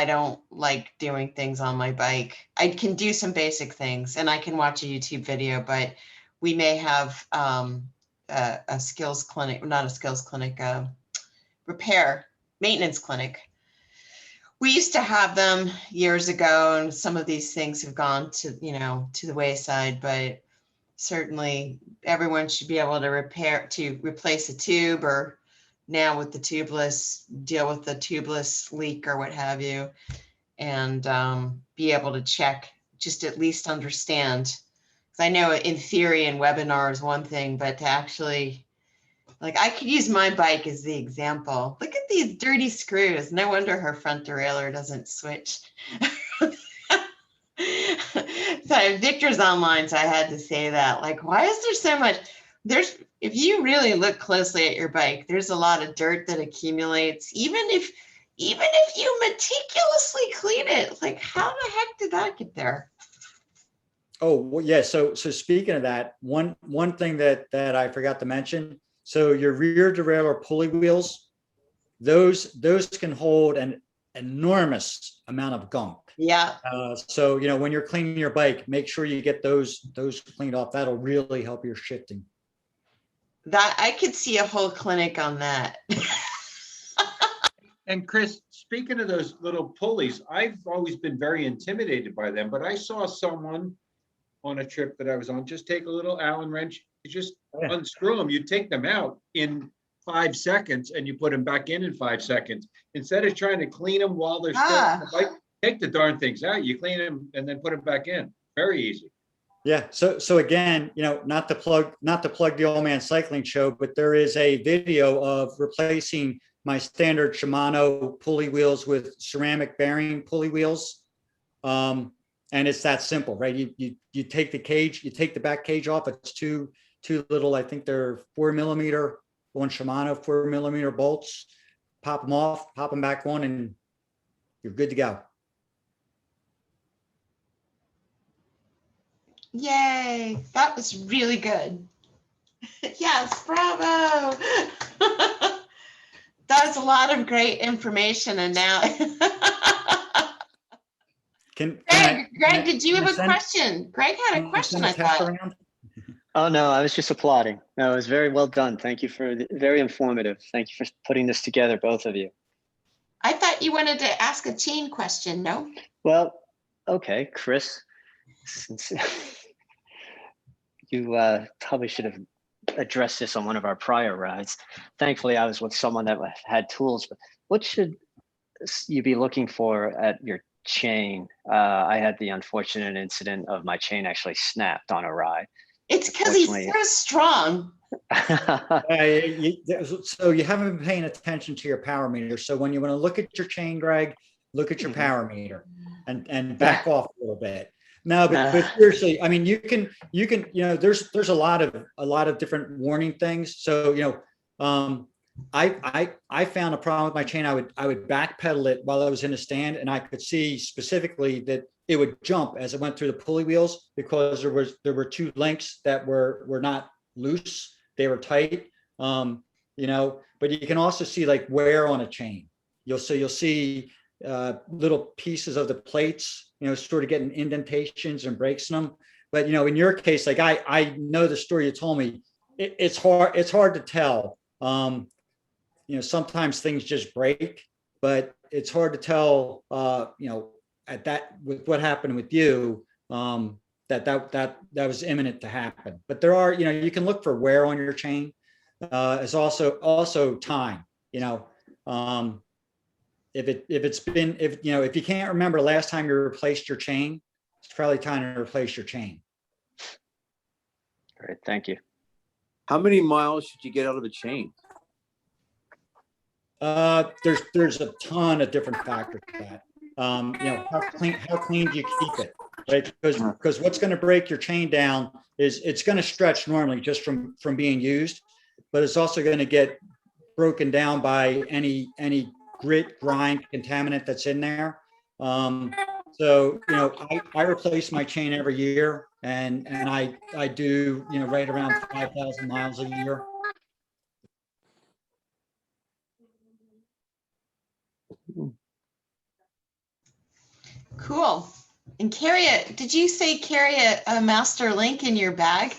A: don't like doing things on my bike. I can do some basic things and I can watch a YouTube video, but we may have a skills clinic, not a skills clinic, repair maintenance clinic. We used to have them years ago, and some of these things have gone to the wayside, but certainly everyone should be able to replace a tube, or now with the tubeless, deal with the tubeless leak or what have you, and be able to check, just at least understand. 'Cause I know in theory and webinar is one thing, but to actually, like, I could use my bike as the example. Look at these dirty screws. No wonder her front derailleur doesn't switch. So Victor's online, so I had to say that. Like, why is there so much? If you really look closely at your bike, there's a lot of dirt that accumulates. Even if you meticulously clean it, like, how the heck did that get there?
B: Oh, well, yeah. So speaking of that, one thing that I forgot to mention. So your rear derailleur pulley wheels, those can hold an enormous amount of gunk.
A: Yeah.
B: So when you're cleaning your bike, make sure you get those cleaned off. That'll really help your shifting.
A: That I could see a whole clinic on that.
G: And Chris, speaking of those little pulleys, I've always been very intimidated by them, but I saw someone on a trip that I was on just take a little Allen wrench, you just unscrew them, you take them out in 5 seconds and you put them back in 5 seconds. Instead of trying to clean them while they're still on the bike, take the darn things out, you clean them and then put them back in. Very easy.
B: Yeah. So again, not to plug the Old Man Cycling Show, but there is a video of replacing my standard Shimano pulley wheels with ceramic bearing pulley wheels. And it's that simple, right? You take the cage, you take the back cage off. It's two little, I think they're 4mm on Shimano 4mm bolts. Pop them off, pop them back on, and you're good to go.
A: Yay, that was really good. Yes, bravo. That's a lot of great information. And now, Greg, did you have a question? Greg had a question, I thought.
I: Oh, no, I was just applauding. No, it was very well done. Thank you very informative. Thank you for putting this together, both of you.
A: I thought you wanted to ask a chain question, no?
I: Well, okay, Chris, since you probably should have addressed this on one of our prior rides. Thankfully, I was with someone that had tools, but what should you be looking for at your chain? I had the unfortunate incident of my chain actually snapped on a ride.
A: It's because he's so strong.
B: So you haven't been paying attention to your power meter. So when you want to look at your chain, Greg, look at your power meter and back off a little bit. No, but seriously, I mean, you can, there's a lot of different warning things. So, I found a problem with my chain. I would backpedal it while I was in a stand, and I could see specifically that it would jump as it went through the pulley wheels because there were two links that were not loose. They were tight. But you can also see like wear on a chain. You'll see little pieces of the plates, sort of getting indentations and breaks in them. But, in your case, like I know the story you told me, it's hard to tell. Sometimes things just break, but it's hard to tell, at that, with what happened with you, that was imminent to happen. But there are, you can look for wear on your chain. It's also time, if you can't remember last time you replaced your chain, it's probably time to replace your chain.
I: Great, thank you.
H: How many miles should you get out of a chain?
B: There's a ton of different factors to that. How clean do you keep it? right? Because what's going to break your chain down is it's going to stretch normally just from being used, but it's also going to get broken down by any grit, grind, contaminant that's in there. So, I replace my chain every year, and I do, right around 5,000 miles a year.
A: Cool. And did you say carry a master link in your bag?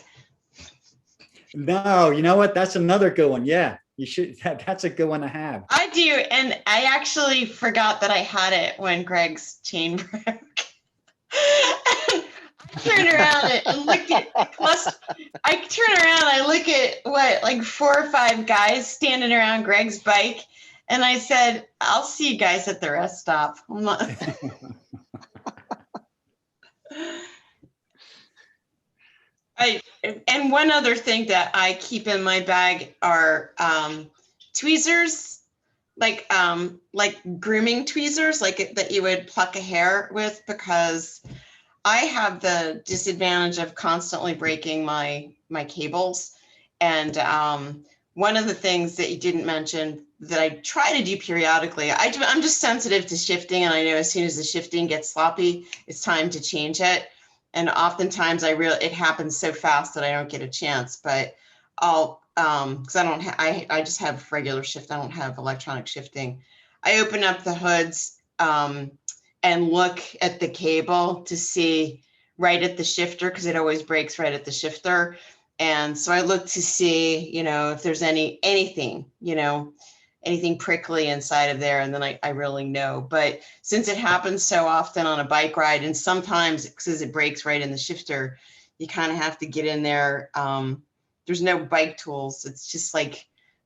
B: No, you know what? That's another good one. Yeah, you should. That's a good one to have.
A: I do, and I actually forgot that I had it when Greg's chain broke. I turned around and looked at I look at what, like 4 or 5 guys standing around Greg's bike, and I said, "I'll see you guys at the rest stop." I'm not. And one other thing that I keep in my bag are tweezers, like grooming tweezers, like that you would pluck a hair with, because I have the disadvantage of constantly breaking my cables. And one of the things that you didn't mention that I try to do periodically, I'm just sensitive to shifting, and I know as soon as the shifting gets sloppy, it's time to change it. And oftentimes it happens so fast that I don't get a chance, but I'll, cause I just have regular shift. I don't have electronic shifting. I open up the hoods, and look at the cable to see right at the shifter, cause it always breaks right at the shifter. And so I look to see, if there's anything prickly inside of there, and then I really know. But since it happens so often on a bike ride, and sometimes because it breaks right in the shifter, you kind of have to get in there. There's no bike tools. It's just like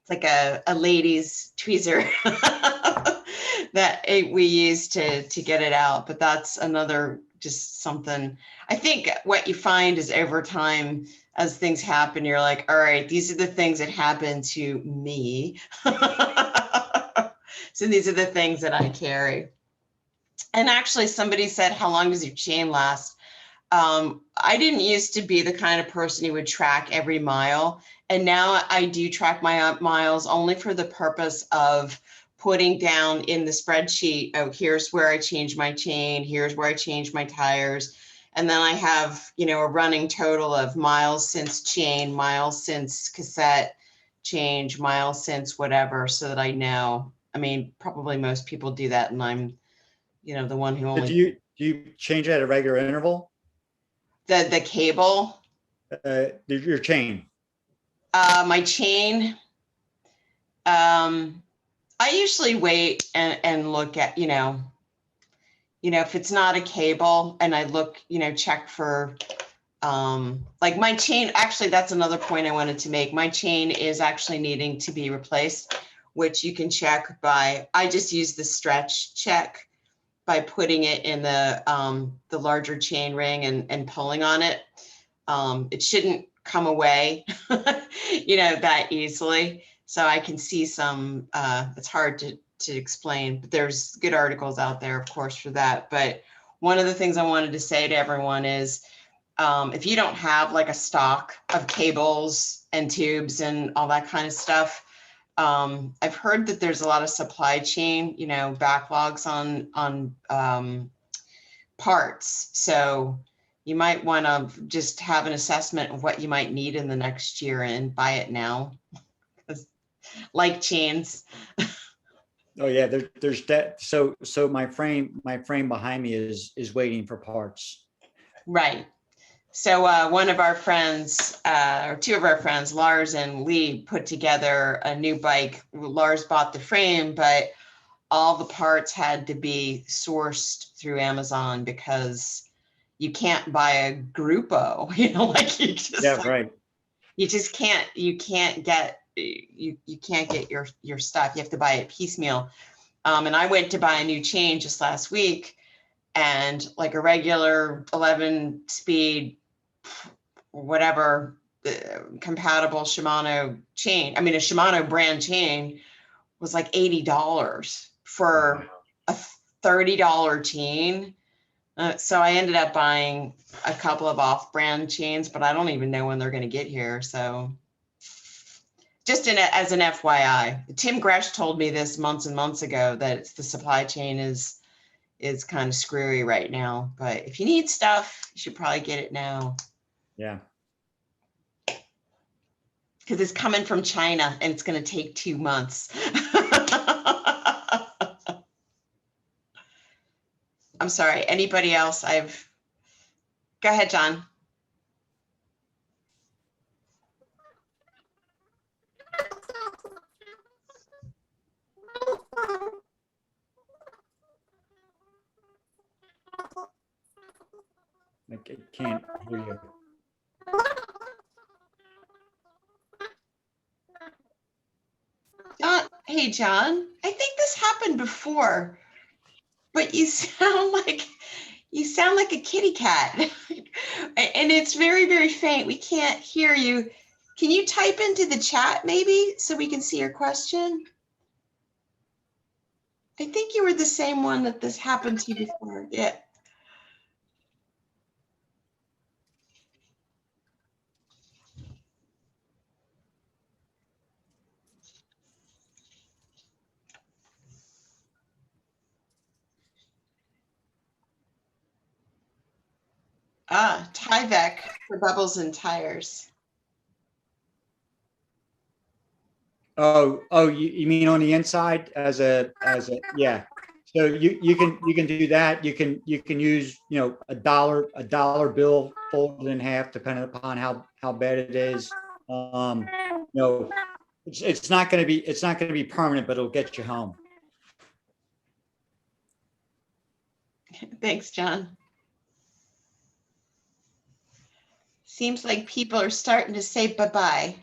A: a lady's tweezer that we use to get it out. But that's another, just something. I think what you find is over time, as things happen, you're like, all right, these are the things that happen to me. So these are the things that I carry. And actually somebody said, how long does your chain last? I didn't used to be the kind of person who would track every mile. And now I do track my miles only for the purpose of putting down in the spreadsheet, oh, here's where I changed my chain, here's where I changed my tires. And then I have, a running total of miles since chain, miles since cassette change, miles since whatever, so that I know. I mean, probably most people do that, and I'm, the one who
B: But
A: only.
B: do you change at a regular interval?
A: The cable?
B: Your chain?
A: My chain, I usually wait and look at, if it's not a cable, and I look, check for, like my chain. Actually, that's another point I wanted to make. My chain is actually needing to be replaced, which you can check by, I just use the stretch check by putting it in the larger chain ring and pulling on it. It shouldn't come away, that easily. So I can see some, it's hard to explain, but there's good articles out there, of course, for that. But one of the things I wanted to say to everyone is, if you don't have like a stock of cables and tubes and all that kind of stuff, I've heard that there's a lot of supply chain, backlogs on parts. So you might want to just have an assessment of what you might need in the next year and buy it now. Like chains.
B: Oh yeah, there's that. So my frame behind me is waiting for parts.
A: Right. So one of our friends, or 2 of our friends, Lars and Lee, put together a new bike. Lars bought the frame, but all the parts had to be sourced through Amazon, because you can't buy a Grupo, like you just,
B: Yeah, right.
A: you just can't, you can't get your stuff. You have to buy it piecemeal. And I went to buy a new chain just last week, and like a regular 11 speed, whatever, compatible Shimano chain. I mean, a Shimano brand chain was like $80 for a $30 chain. So I ended up buying a couple of off-brand chains, but I don't even know when they're going to get here. So just as an FYI, Tim Gresh told me this months and months ago that the supply chain is kind of screwy right now. But if you need stuff, you should probably get it now
B: Yeah.
A: because it's coming from China and it's going to take 2 months. I'm sorry. Anybody else? Go ahead, John.
B: I can't hear you.
A: Hey, John, I think this happened before, but you sound like a kitty cat. And it's very, very faint. We can't hear you. Can you type into the chat maybe so we can see your question? I think you were the same one that this happened to before. Yeah. Tyvek for bubbles and tires.
B: Oh, you mean on the inside yeah. So you can do that. You can use, a dollar bill folded in half, depending upon how bad it is. It's not going to be permanent, but it'll get you home.
A: Thanks, John. Seems like people are starting to say bye-bye.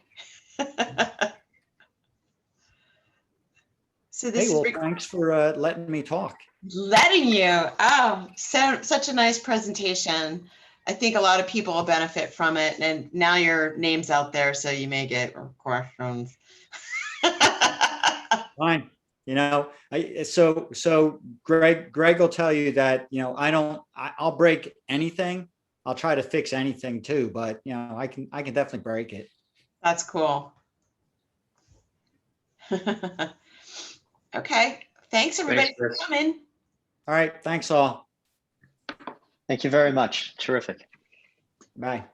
A: So this
B: Hey, well,
A: is
B: thanks for letting me talk.
A: letting you. Oh, such a nice presentation. I think a lot of people will benefit from it. And now your name's out there, so you may get questions.
B: Fine. So Greg will tell you that, I'll break anything. I'll try to fix anything too, but I can definitely break it.
A: That's cool. Okay. Thanks everybody for
G: Chris.
A: coming.
B: All right. Thanks all.
I: Thank you very much. Terrific.
B: Bye.